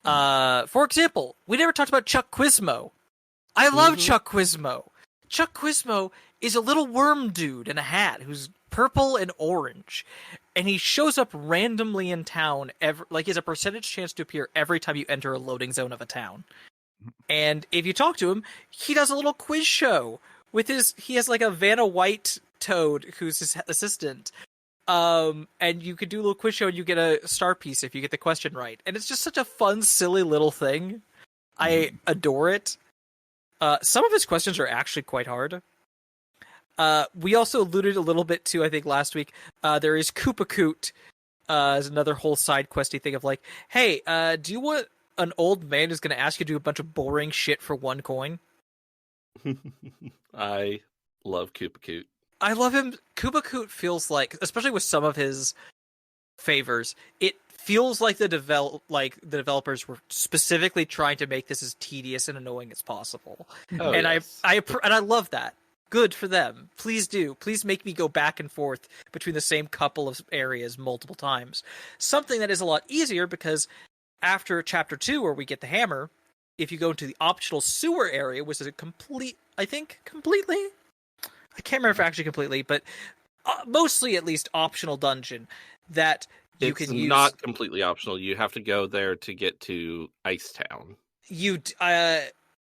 C: For example, we never talked about Chuck Quizmo. I love Chuck Quizmo. Chuck Quizmo is a little worm dude in a hat who's purple and orange, and he shows up randomly in town. He has a percentage chance to appear every time you enter a loading zone of a town. And if you talk to him, he does a little quiz show with he has like a Vanna White toad who's his assistant. And you could do a little quiz show and you get a star piece if you get the question right. And it's just such a fun, silly little thing. I adore it. Some of his questions are actually quite hard. We also alluded a little bit to, I think last week, there is Koopa Koot as another whole side questy thing of like, hey, do you want an old man who's going to ask you to do a bunch of boring shit for 1 coin?
B: I love Koopa Koot.
C: I love him. Koopa Koot feels like, especially with some of his favors, it feels like the developers were specifically trying to make this as tedious and annoying as possible.
B: Oh,
C: and
B: yes.
C: I love that. Good for them. Please do. Please make me go back and forth between the same couple of areas multiple times. Something that is a lot easier because after chapter 2, where we get the hammer, if you go into the optional sewer area, which is a completely, I can't remember if actually completely, but mostly at least optional dungeon that you
B: It's
C: can use.
B: not completely optional. You have to go there to get to Ice Town.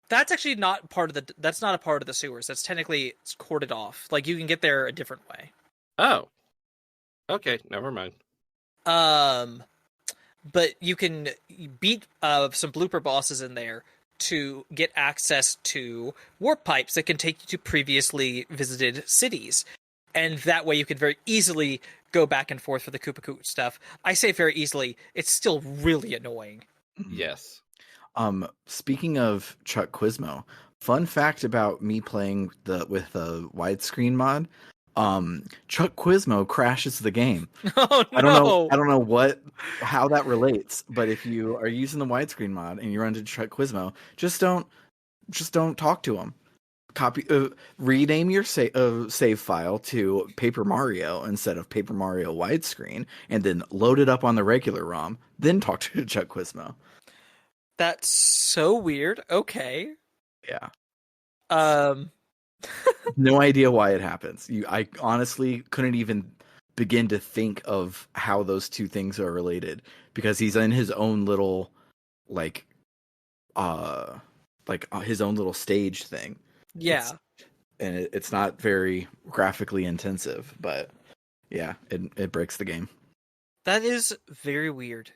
C: That's actually not part of the. That's not a part of the sewers. That's technically it's corded off. Like you can get there a different way.
B: Oh, okay, never mind.
C: But you can beat some blooper bosses in there to get access to warp pipes that can take you to previously visited cities. And that way you can very easily go back and forth for the Koopa stuff. I say very easily, it's still really annoying.
B: Yes.
A: Speaking of Chuck Quizmo, fun fact about me playing with the widescreen mod, Chuck Quizmo crashes the game.
C: Oh no!
A: I don't know how that relates, but if you are using the widescreen mod and you run into Chuck Quizmo, just don't talk to him. Rename your save file to Paper Mario instead of Paper Mario widescreen, and then load it up on the regular ROM. Then talk to Chuck Quizmo.
C: That's so weird. Okay.
A: Yeah.
C: No
A: idea why it happens. I honestly couldn't even begin to think of how those two things are related because he's in his own little his own little stage thing.
C: Yeah.
A: It's not very graphically intensive, but yeah, it breaks the game.
C: That is very weird.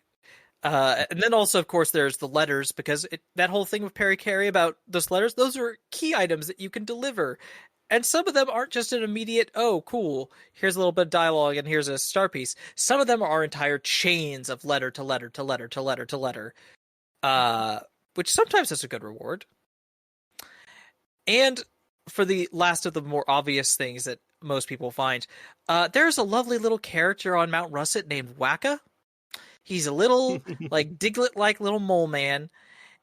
C: And then also, of course, there's the letters, because that whole thing with Perry Carey about those letters, those are key items that you can deliver. And some of them aren't just an immediate, oh, cool, here's a little bit of dialogue and here's a star piece. Some of them are entire chains of letter to letter to letter to letter to letter, which sometimes is a good reward. And for the last of the more obvious things that most people find, there's a lovely little character on Mount Russet named Wacka. He's a little, like, Diglett-like little mole man,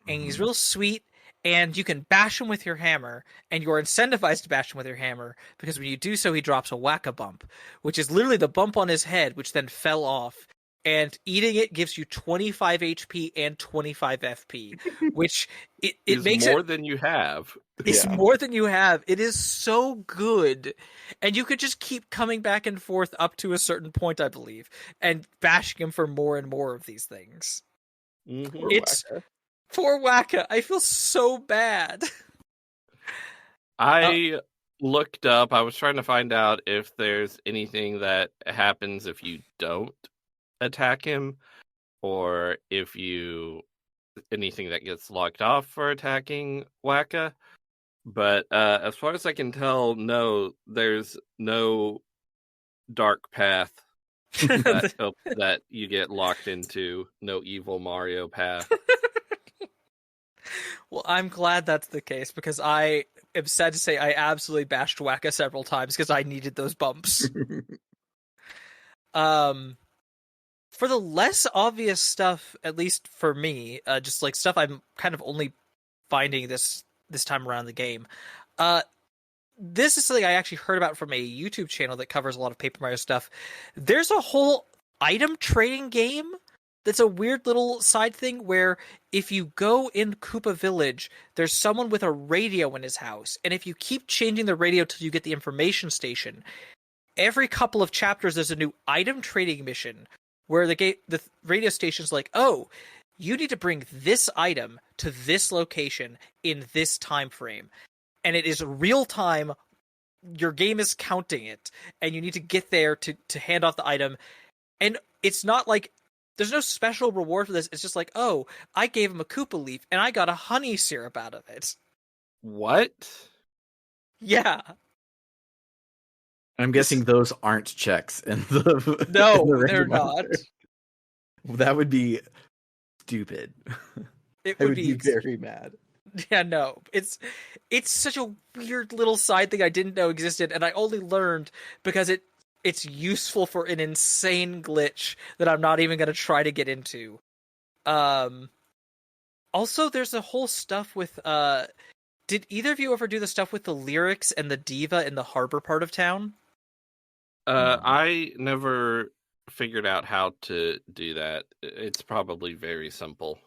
C: and he's real sweet, and you can bash him with your hammer, and you're incentivized to bash him with your hammer, because when you do so, he drops a Wacka bump, which is literally the bump on his head, which then fell off, and eating it gives you 25 HP and 25 FP, which it makes
B: more than you have.
C: It's more than you have. It is so good. And you could just keep coming back and forth up to a certain point, I believe, and bashing him for more and more of these things.
B: Mm-hmm.
C: Poor Wacka. I feel so bad.
B: I looked up, I was trying to find out if there's anything that happens if you don't attack him, or if anything that gets locked off for attacking Wacka. But as far as I can tell, no, there's no dark path that you get locked into. No evil Mario path.
C: Well, I'm glad that's the case, because I am sad to say I absolutely bashed Wacka several times because I needed those bumps. For the less obvious stuff, at least for me, just like stuff I'm kind of only finding this time around the game. This is something I actually heard about from a YouTube channel that covers a lot of Paper Mario stuff. There's a whole item trading game that's a weird little side thing where if you go in Koopa Village, there's someone with a radio in his house, and if you keep changing the radio till you get the information station, every couple of chapters there's a new item trading mission where the radio station's like, oh, you need to bring this item to this location in this time frame. And it is real time. Your game is counting it, and you need to get there to hand off the item. And it's not like there's no special reward for this. It's just like, oh, I gave him a Koopa leaf, and I got a honey syrup out of it.
B: What?
C: Yeah.
A: I'm guessing those aren't checks in the
C: No,
A: in the
C: they're not.
A: That would be stupid.
C: It
A: I
C: would
A: would
C: be
A: very mad.
C: Yeah, no. It's such a weird little side thing I didn't know existed, and I only learned because it's useful for an insane glitch that I'm not even going to try to get into. Also, there's a whole stuff with did either of you ever do the stuff with the lyrics and the diva in the harbor part of town?
B: I never figured out how to do that. It's probably very simple.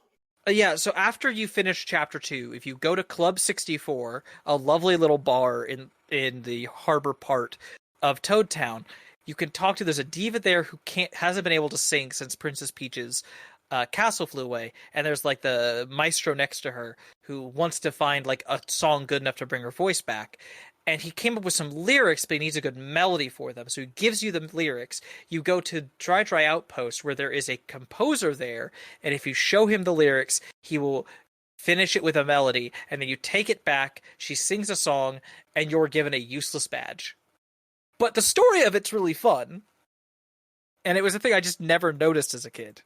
C: Yeah, so after you finish chapter 2, if you go to Club 64, a lovely little bar in the harbor part of Toad Town, you can talk to. There's a diva there who hasn't been able to sing since Princess Peach's castle flew away, and there's like the maestro next to her who wants to find like a song good enough to bring her voice back. And he came up with some lyrics, but he needs a good melody for them. So he gives you the lyrics. You go to Dry Outpost, where there is a composer there, and if you show him the lyrics, he will finish it with a melody, and then you take it back, she sings a song, and you're given a useless badge. But the story of it's really fun. And it was a thing I just never noticed as a kid.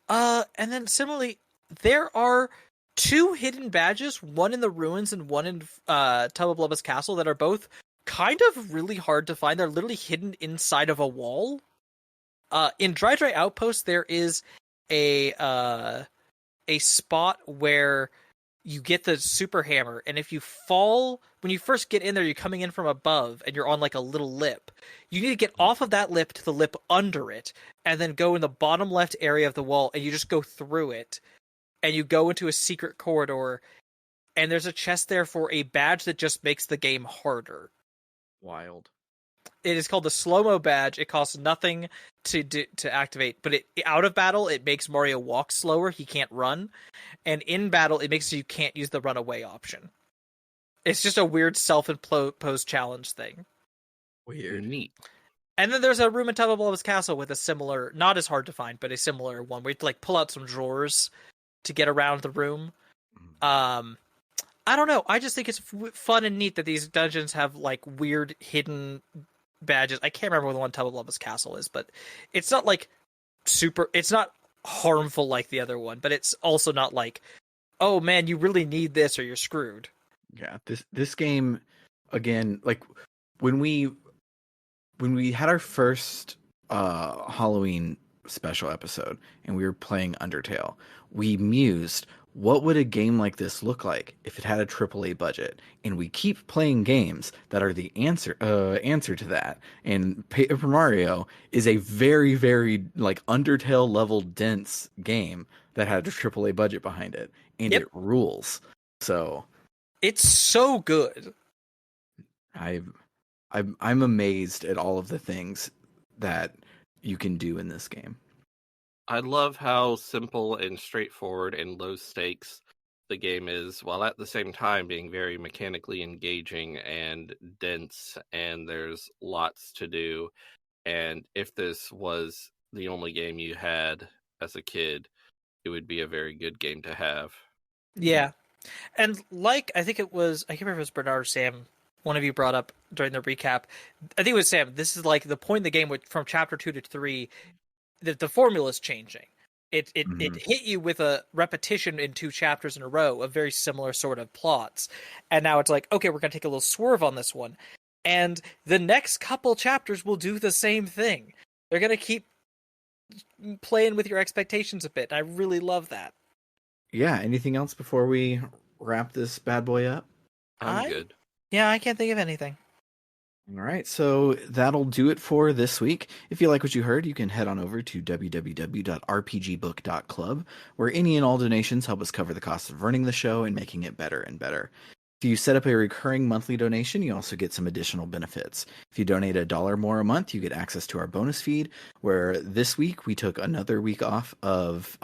C: And then similarly, there are 2 hidden badges, one in the ruins and one in Tubba Blubba's castle, that are both kind of really hard to find. They're literally hidden inside of a wall. In Dry Outpost, there is a spot where you get the super hammer, and if you fall when you first get in there, you're coming in from above and you're on like a little lip. You need to get off of that lip to the lip under it, and then go in the bottom left area of the wall, and you just go through it, and you go into a secret corridor, and there's a chest there for a badge that just makes the game harder.
A: Wild.
C: It is called the slow-mo badge. It costs nothing to activate, but out of battle, it makes Mario walk slower. He can't run. And in battle, it makes so you can't use the runaway option. It's just a weird self-imposed challenge thing.
A: Weird.
B: Neat.
C: And then there's a room in Tubba Blubba's castle with a similar, not as hard to find, but a similar one where you have to like pull out some drawers to get around the room. I don't know. I just think it's fun and neat that these dungeons have like weird hidden badges. I can't remember what the one Tubba Blubba's castle is, but it's not like it's not harmful like the other one, but it's also not like, oh man, you really need this or you're screwed.
A: Yeah, this game, again, like when we had our first Halloween special episode and we were playing Undertale, we mused, what would a game like this look like if it had a AAA budget? And we keep playing games that are the answer to that. And Paper Mario is a very, very like Undertale level dense game that had a AAA budget behind it, and
C: Yep.
A: it rules. So
C: it's so good.
A: I'm amazed at all of the things that you can do in this game.
B: I love how simple and straightforward and low stakes the game is, while at the same time being very mechanically engaging and dense, and there's lots to do. And if this was the only game you had as a kid, it would be a very good game to have.
C: Yeah. And like, I think it was, I can't remember if it was Bernard or Sam, one of you brought up during the recap. I think it was Sam. This is like the point in the game from chapter 2 to 3, that the formula is changing. It hit you with a repetition in 2 chapters in a row of very similar sort of plots. And now it's like, okay, we're going to take a little swerve on this one. And the next couple chapters will do the same thing. They're going to keep playing with your expectations a bit. I really love that.
A: Yeah, anything else before we wrap this bad boy up?
B: I'm good.
C: Yeah, I can't think of anything.
A: All right, so that'll do it for this week. If you like what you heard, you can head on over to www.rpgbook.club, where any and all donations help us cover the cost of running the show and making it better and better. If you set up a recurring monthly donation, you also get some additional benefits. If you donate $1 more a month, you get access to our bonus feed, where this week we took another week off of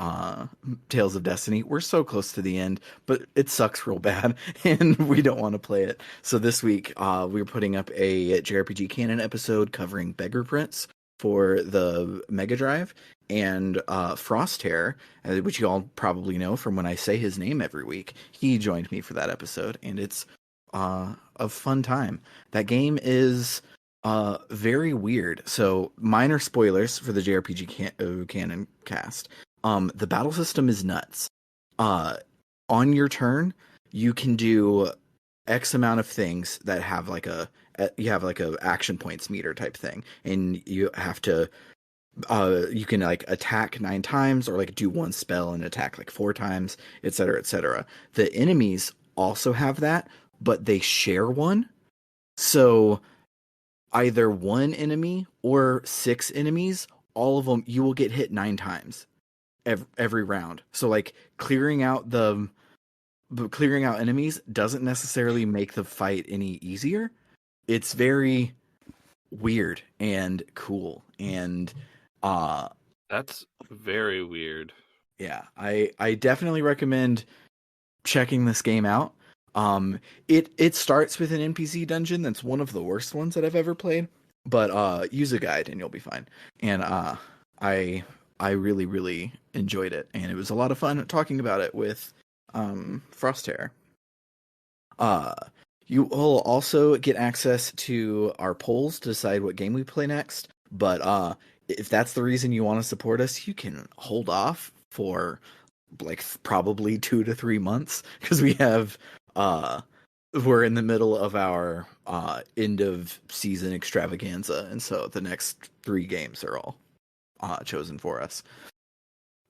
A: Tales of Destiny. We're so close to the end, but it sucks real bad, and we don't want to play it. So this week we're putting up a JRPG Canon episode covering Beggar Prince for the Mega Drive, and Frosthair, which you all probably know from when I say his name every week. He joined me for that episode, and it's a fun time. That game is very weird. So, minor spoilers for the JRPG Canon cast. The battle system is nuts. On your turn, you can do X amount of things that have like a action points meter type thing, and you have to you can like attack 9 times or like do one spell and attack like 4 times, etc., etc. The enemies also have that, but they share one. So either one enemy or 6 enemies, all of them, you will get hit 9 times every round. So like clearing out enemies doesn't necessarily make the fight any easier. It's very weird and cool, and
B: That's very weird.
A: yeah, I definitely recommend checking this game out. It starts with an NPC dungeon that's one of the worst ones that I've ever played, but use a guide and you'll be fine. And I I really really enjoyed it, and it was a lot of fun talking about it with Frosthair. Uh, you will also get access to our polls to decide what game we play next. But if that's the reason you want to support us, you can hold off for like probably 2 to 3 months because we're in the middle of our end of season extravaganza, and so the next 3 games are all chosen for us.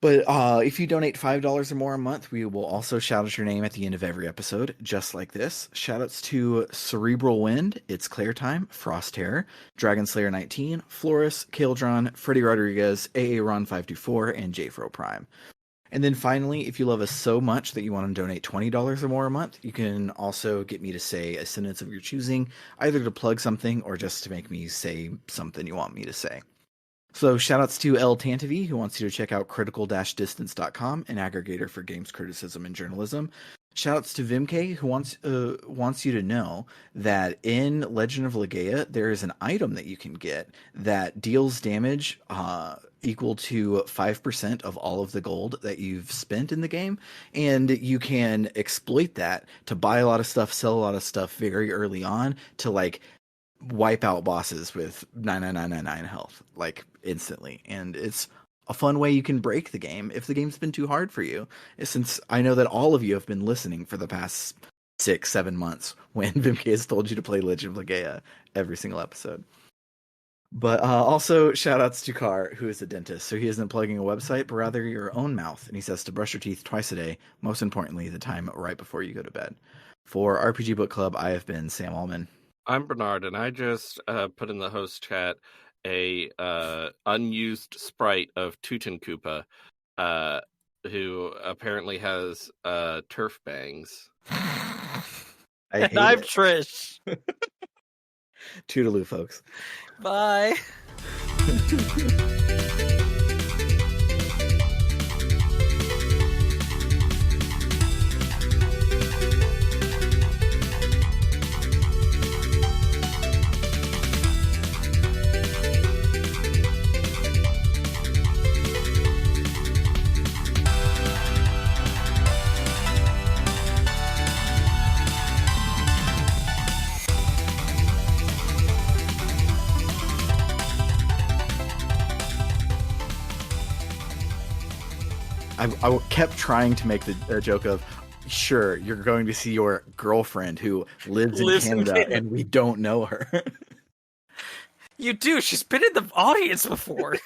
A: But if you donate $5 or more a month, we will also shout out your name at the end of every episode, just like this. Shoutouts to Cerebral Wind, It's Claire Time, Frosthair, Dragon Slayer 19, Floris, Kaldron, Freddy Rodriguez, AA Ron 524, and JFro Prime. And then finally, if you love us so much that you want to donate $20 or more a month, you can also get me to say a sentence of your choosing, either to plug something or just to make me say something you want me to say. So shoutouts to El Tantavi, who wants you to check out critical-distance.com, an aggregator for games criticism and journalism. Shoutouts to Vimk, who wants you to know that in Legend of Legaia, there is an item that you can get that deals damage equal to 5% of all of the gold that you've spent in the game, and you can exploit that to buy a lot of stuff, sell a lot of stuff very early on to like wipe out bosses with 99999 health like instantly. And it's a fun way you can break the game if the game's been too hard for you, since I know that all of you have been listening for the past 6-7 months when Vimk has told you to play Legend of Legaia every single episode. But also shout outs to Carr, who is a dentist, so he isn't plugging a website but rather your own mouth, and he says to brush your teeth twice a day, most importantly the time right before you go to bed. For RPG Book Club, I have been Sam Allman.
B: I'm Bernard, and I just put in the host chat a unused sprite of Tootin Koopa, who apparently has turf bangs.
C: And I'm Trish.
A: Toodaloo, folks.
C: Bye.
A: I kept trying to make the joke of, sure, you're going to see your girlfriend who lives in Canada and we don't know her.
C: You do. She's been in the audience before.